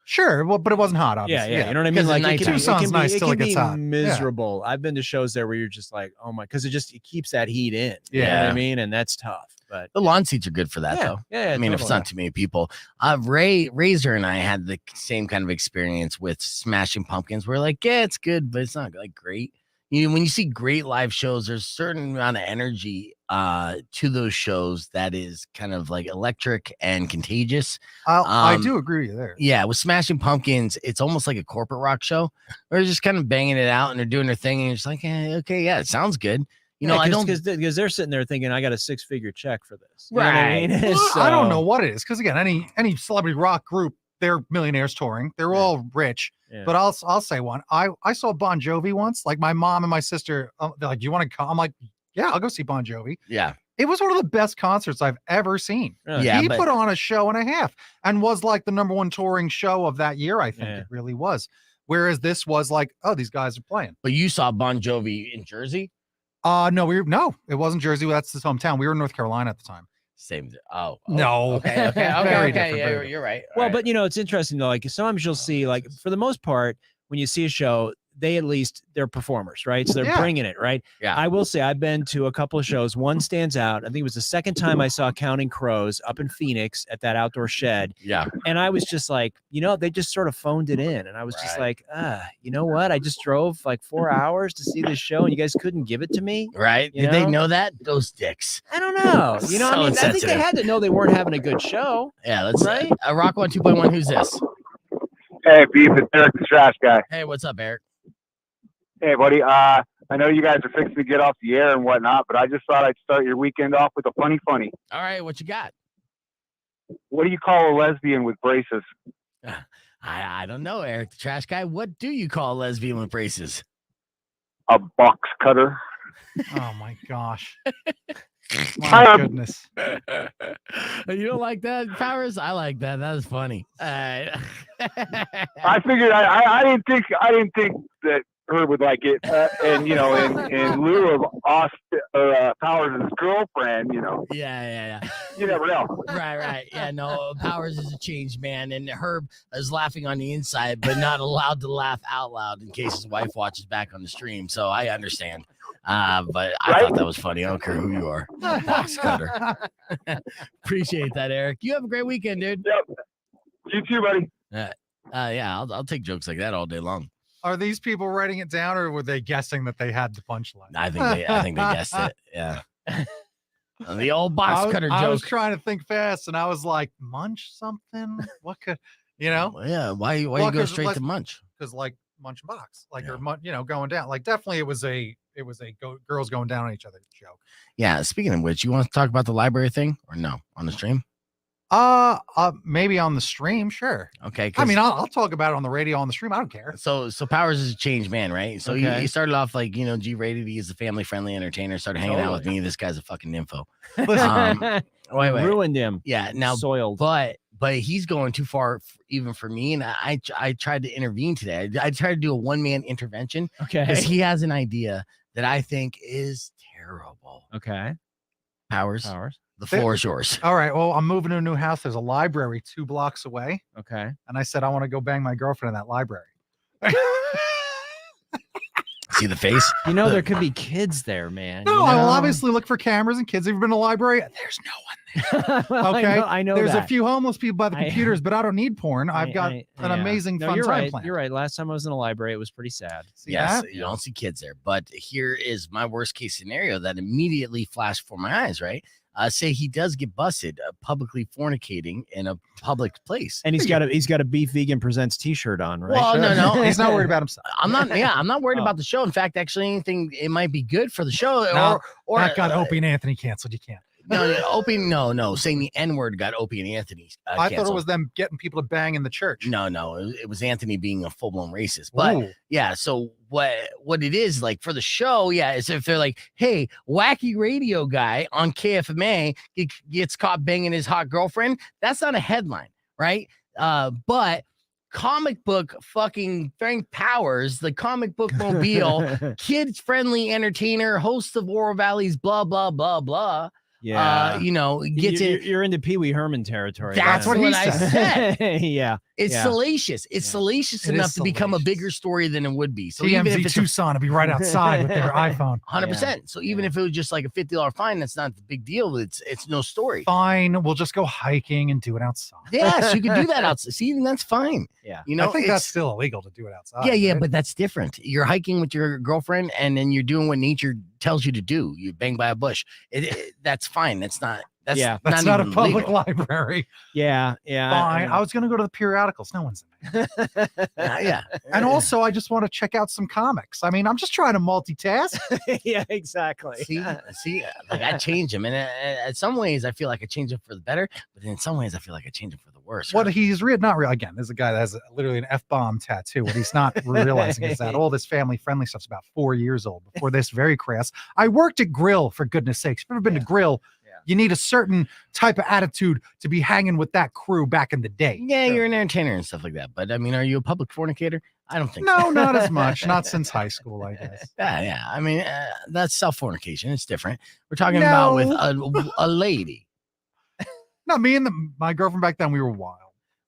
Sure, well, but it wasn't hot, obviously. Yeah. You know what I mean? Like it can be hot. Miserable. I've been to shows there where you're just like, oh my, because it keeps that heat in. Yeah, you know what I mean, and that's tough. But the lawn seats are good for that, though. Yeah, I mean, if it's not too many people. Razor and I had the same kind of experience with Smashing Pumpkins. We're like, yeah, it's good, but it's not like great. You know, when you see great live shows, there's a certain amount of energy to those shows that is kind of like electric and contagious. I do agree with you there. Yeah, with Smashing Pumpkins, it's almost like a corporate rock show. They're just kind of banging it out and they're doing their thing, and you're just like, okay, yeah, it sounds good. You know, I don't because they're sitting there thinking, I got a 6-figure check for this. Right. You know what I mean? Well, I don't know what it is, because again, any celebrity rock group, they're millionaires touring. They're all rich. Yeah. But I'll say one. I saw Bon Jovi once. Like my mom and my sister, they're like, "Do you want to come?" I'm like, "Yeah, I'll go see Bon Jovi." Yeah. It was one of the best concerts I've ever seen. Really? Yeah, He put on a show and a half and was like the #1 touring show of that year. I think it really was. Whereas this was like, oh, these guys are playing. But you saw Bon Jovi in Jersey? No, it wasn't Jersey. That's his hometown. We were in North Carolina at the time. Same. Oh, no. Okay. Very Okay. different, Yeah, you're right. Well, but you know, it's interesting though. Like sometimes you'll see, like for the most part, when you see a show, they're performers, right? So they're bringing it, right? Yeah. I will say I've been to a couple of shows. One stands out. I think it was the second time I saw Counting Crows up in Phoenix at that outdoor shed. Yeah. And I was just like, you know, they just sort of phoned it in. And I was just like, you know what? I just drove like 4 hours to see this show and you guys couldn't give it to me. Right. Did they know that? Those dicks. I don't know. You know, So I mean, I think they insensitive. had to know they weren't having a good show. Yeah, let's right. Rock 1 2.1. Who's this? Hey, Beef, it's Eric the Trash Guy. Hey, what's up, Eric? Hey, buddy. I know you guys are fixing to get off the air and whatnot, but I just thought I'd start your weekend off with a funny. All right, what you got? What do you call a lesbian with braces? I don't know, Eric the Trash Guy. What do you call a lesbian with braces? A box cutter. Oh my gosh. My goodness. You don't like that, Powers? I like that. That was funny. I figured I didn't think that Herb would like it, and you know, in lieu of Powers' girlfriend, you know. Yeah. You never know. Right. Yeah, no, Powers is a changed man, and Herb is laughing on the inside, but not allowed to laugh out loud in case his wife watches back on the stream. So I understand. But I thought that was funny. I don't care who you are. Box cutter. Appreciate that, Eric. You have a great weekend, dude. Yep. You too, buddy. Yeah, I'll take jokes like that all day long. Are these people writing it down, or were they guessing that they had the punchline? I think they guessed it. Yeah. The old box cutter joke. I was trying to think fast, and I was like, munch something? What could, you know? Well, yeah. Why you go straight to munch? because like Munch and Box, like or going down. Like definitely it was a girls going down on each other joke. Yeah. Speaking of which, you want to talk about the library thing or no on the stream? Maybe on the stream, sure. Okay. I mean, I'll talk about it on the radio on the stream. I don't care. So Powers is a changed man, right? So he started off like, G-rated. He's a family-friendly entertainer. Started hanging out with me. This guy's a fucking nympho. Wait. Ruined him. Yeah. Now, soiled. But he's going too far even for me. And I tried to intervene today. I tried to do a one-man intervention. Okay. Because he has an idea that I think is terrible. Okay. Powers. The floor is yours. All right. Well, I'm moving to a new house. There's a library 2 blocks away. Okay. And I said, I want to go bang my girlfriend in that library. See the face? There could be kids there, man. No, I will obviously look for cameras and kids. Have you been to the library? There's no one there. Okay. I know There's that. a few homeless people by the computers, but I don't need porn. I've got an amazing fun time plan. You're right. Last time I was in a library, it was pretty sad. Yes, you don't see kids there. But here is my worst case scenario that immediately flashed before my eyes, right? Say he does get busted publicly fornicating in a public place, and he's got a Beef Vegan Presents T-shirt on, right? Well, no, he's not worried about himself. I'm not worried about the show. In fact, actually, anything it might be good for the show. Or that got Opie and Anthony canceled. You can't. No, saying the N-word got Opie and Anthony I thought it was them getting people to bang in the church. No, it was Anthony being a full-blown racist. But yeah, so what it is like for the show, is if they're like, hey, wacky radio guy on KFMA gets caught banging his hot girlfriend, that's not a headline, right? But comic book fucking Frank Powers, the comic book mobile, kids-friendly entertainer, host of Oro Valley's blah, blah, blah, blah. Yeah, gets it. You're into Pee Wee Herman territory. That's what I said. Yeah, it's salacious. It's salacious enough to become a bigger story than it would be. So even if it's Tucson to be right outside with their iPhone, 100%. So even if it was just like a $50 fine, that's not the big deal. It's no story. Fine, we'll just go hiking and do it outside. Yes, you can do that outside. See, and that's fine. Yeah, I think that's still illegal to do it outside. Yeah, right? but that's different. You're hiking with your girlfriend, and then you're doing what nature tells you to do. You bang by a bush. That's fine. That's not. That's not a public legal. library. Yeah. Fine. I was going to go to the periodicals. No one's in there. Yeah. And also, I just want to check out some comics. I mean, I'm just trying to multitask. Yeah, exactly. See, like I change him, and in some ways, I feel like I change him for the better, but in some ways, I feel like I change him for the worse. What he's not real. Again, there's a guy that has literally an F-bomb tattoo. What he's not realizing is that all this family-friendly stuff's about 4 years old. Before this, very crass. I worked at Grill, for goodness sakes. If you've ever been to Grill, you need a certain type of attitude to be hanging with that crew back in the day. Yeah, you're an entertainer and stuff like that. But I mean, are you a public fornicator? I don't think so. No, not as much. Not since high school, I guess. Yeah. I mean, that's self-fornication. It's different. We're talking about with a lady. No, me and my girlfriend back then, we were wild.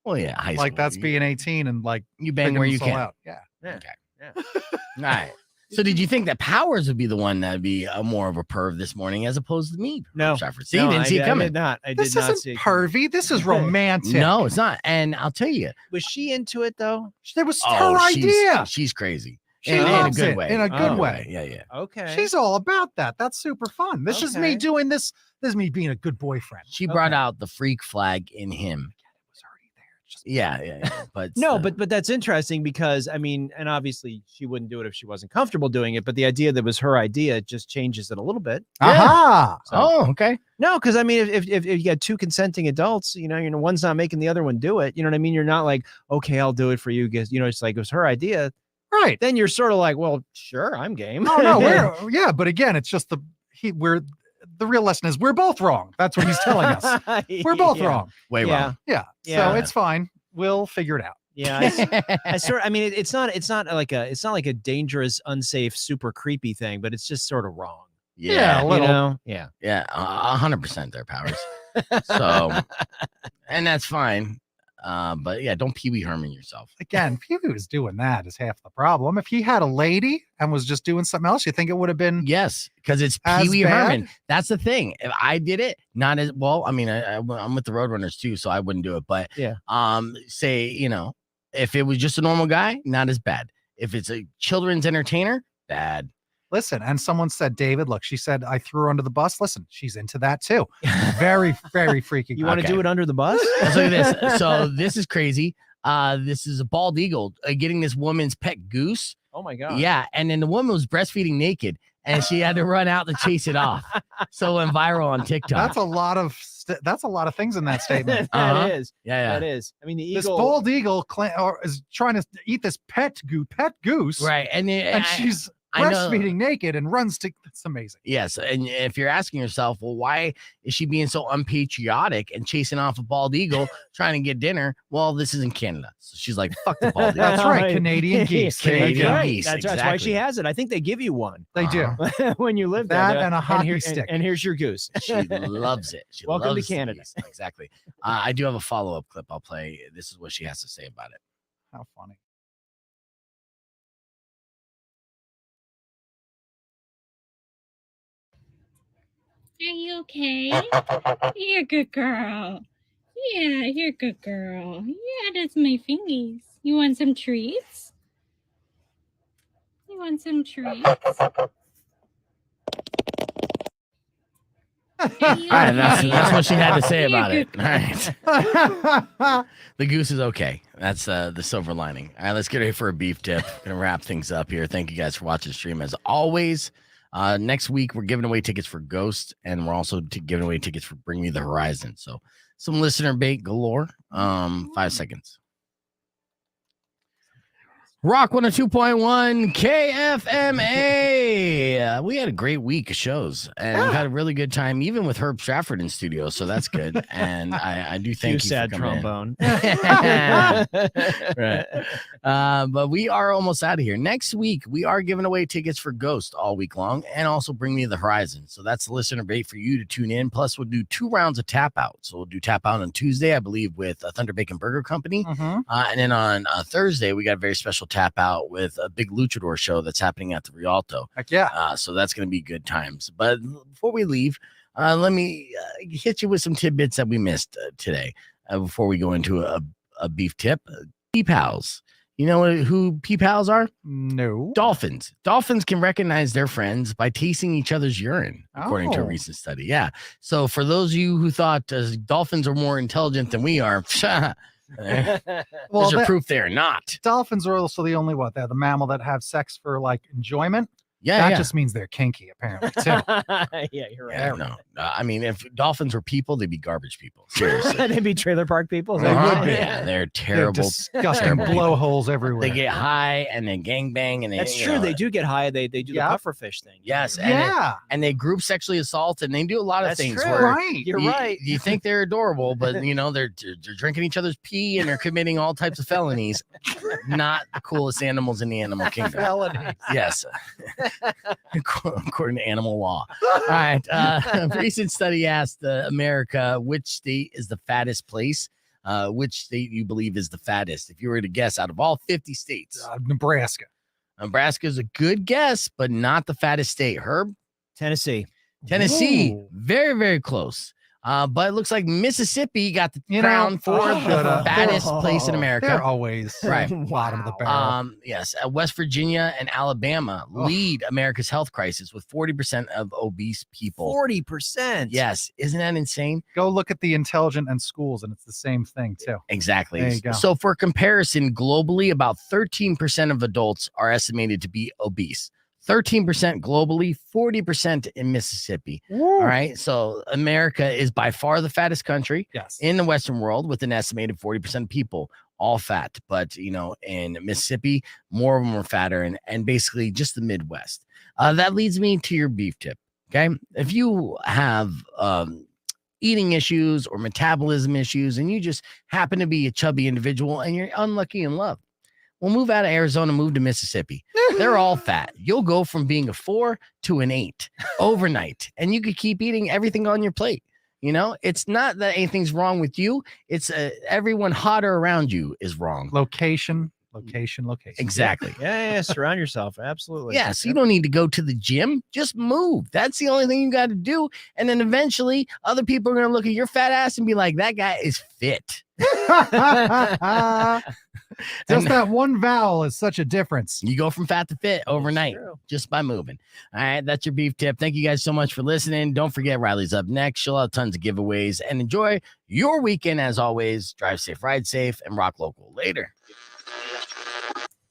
Well, yeah, high school. Like that's being 18 and like you bang where you can. Out. Yeah. Okay. Yeah. All right. So did you think that Powers would be the one that would be more of a perv this morning as opposed to me? No. See, you didn't see it coming. I did not see it pervy. This is romantic. No, it's not. And I'll tell you. Was she into it though? That was her idea. She's crazy. She loves in a good it, way. in a good way. Yeah. Okay. She's all about that. That's super fun. This is me doing this. This is me being a good boyfriend. She brought out the freak flag in him. Yeah. But but that's interesting because I mean, and obviously she wouldn't do it if she wasn't comfortable doing it. But the idea that was her idea just changes it a little bit. Aha! So, okay. No, because I mean, if you got two consenting adults, one's not making the other one do it. You know what I mean? You're not like, okay, I'll do it for you. Because it's like it was her idea, right? Then you're sort of like, well, sure, I'm game. Oh no, but again, it's just the real lesson is we're both wrong. That's what he's telling us. We're both wrong. Way wrong. Yeah. So it's fine. We'll figure it out. Yeah. I mean, it's not like a dangerous, unsafe, super creepy thing, but it's just sort of wrong. Yeah. A little. Yeah. 100% their Powers. So, and that's fine. But yeah, don't Pee Wee Herman yourself. Again, Pee Wee was doing that is half the problem. If he had a lady and was just doing something else, you think it would have been because it's Pee Wee Herman. That's the thing. If I did it, not as well. I mean, I'm with the Roadrunners too, so I wouldn't do it. But say if it was just a normal guy, not as bad. If it's a children's entertainer, bad. Listen, and someone said, David, look, she said, I threw her under the bus. Listen, she's into that too. Very, very freaky. You want to do it under the bus? Let's look at this. So this is crazy. This is a bald eagle getting this woman's pet goose. Oh my God. Yeah, and then the woman was breastfeeding naked, and she had to run out to chase it off. So it went viral on TikTok. That's a lot of things in that statement. That is. Yeah. That is. I mean, the eagle. This bald eagle is trying to eat this pet goose. Right, and she's breastfeeding naked and runs to. That's amazing. Yes, and if you're asking yourself, well, why is she being so unpatriotic and chasing off a bald eagle trying to get dinner? Well, this is in Canada, so she's like, "Fuck the bald eagle." That's right, Canadian geese. Canadian geese. That's why she has it. I think they give you one. They do when you live there. That and a hockey stick. And here's your goose. She loves it. Welcome loves to Canada. Exactly. I do have a follow-up clip I'll play. This is what she has to say about it. How funny. Are you okay? You're a good girl. Yeah, you're a good girl. Yeah, that's my fingies. You want some treats? You want some treats? All right, that's what she had to say about it. All right. The goose is okay. That's the silver lining. All right, let's get ready for a beef tip. Gonna wrap things up here. Thank you guys for watching the stream as always. Next week we're giving away tickets for Ghost, and we're also giving away tickets for Bring Me the Horizon. So some listener bait galore. 5 seconds. Rock 102.1 KFMA. We had a great week of shows, and we had a really good time, even with Herb Stratford in studio. So that's good. And I do thank you. Sad trombone. Right. But we are almost out of here. Next week, we are giving away tickets for Ghost all week long, and also Bring Me the Horizon. So that's the listener bait for you to tune in. Plus, we'll do 2 rounds of Tap Out. So we'll do Tap Out on Tuesday, I believe, with Thunder Bacon Burger Company. And then on Thursday, we got a very special Tap Out with a big luchador show that's happening at the Rialto. Heck yeah. So that's going to be good times. But before we leave, let me hit you with some tidbits that we missed today before we go into a beef tip. Pea pals. You know who pea pals are? No. Dolphins. Dolphins can recognize their friends by tasting each other's urine, according to a recent study. Yeah. So for those of you who thought dolphins are more intelligent than we are, there's your proof they are not. Dolphins are also the only they're the mammal that have sex for like enjoyment. Yeah, that just means they're kinky, apparently, too. Yeah, you're right. Yeah, no, I mean, if dolphins were people, they'd be garbage people. Seriously, they'd be trailer park people. They would be. Yeah, they're terrible, they're disgusting blowholes everywhere. They get high and they gangbang, and that's true. They do get high. They do the pufferfish thing. Yes, and they group sexually assault, and they do a lot of things. True. Where right, you're right. You think they're adorable, but you know they're drinking each other's pee and they're committing all types of felonies. Not the coolest animals in the animal kingdom. Felonies. Yes. According to animal law. All right. A recent study asked America which state is the fattest place. Which state you believe is the fattest? If you were to guess out of all 50 states, Nebraska. Nebraska is a good guess, but not the fattest state. Herb? Tennessee. Very, very close. But it looks like Mississippi got the crown for the fattest place in America. They're always right bottom of the barrel. Yes, West Virginia and Alabama lead America's health crisis with 40% of obese people. 40%. Yes, isn't that insane? Go look at the intelligent and schools, and it's the same thing too. Exactly. There you go. So for comparison, globally, about 13% of adults are estimated to be obese. 13% globally, 40% in Mississippi. All right. So America is by far the fattest country in the Western world, with an estimated 40% of people all fat. But, you know, in Mississippi, more of them are fatter, and basically just the Midwest. That leads me to your beef tip. Okay. If you have eating issues or metabolism issues, and you just happen to be a chubby individual and you're unlucky in love, well, move out of Arizona, move to Mississippi. They're all fat. You'll go from being a 4 to an 8 overnight, and you could keep eating everything on your plate. You know, it's not that anything's wrong with you. It's everyone hotter around you is wrong. Location. Exactly. Yeah. Surround yourself. Absolutely. Yes. You don't need to go to the gym. Just move. That's the only thing you got to do. And then eventually other people are going to look at your fat ass and be like, that guy is fit. Just that one vowel is such a difference. You go from fat to fit overnight just by moving. All right, that's your beef tip. Thank you guys so much for listening. Don't forget Riley's up next. She'll have tons of giveaways, and enjoy your weekend as always. Drive safe, ride safe, and rock local. Later.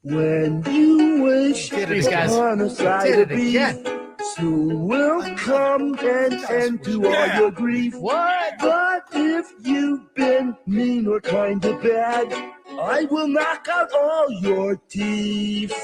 When you wish Peace, guys. upon a side of beef, soon will come and end to all your grief. What? But if you've been mean or kind of bad, I will knock out all your teeth.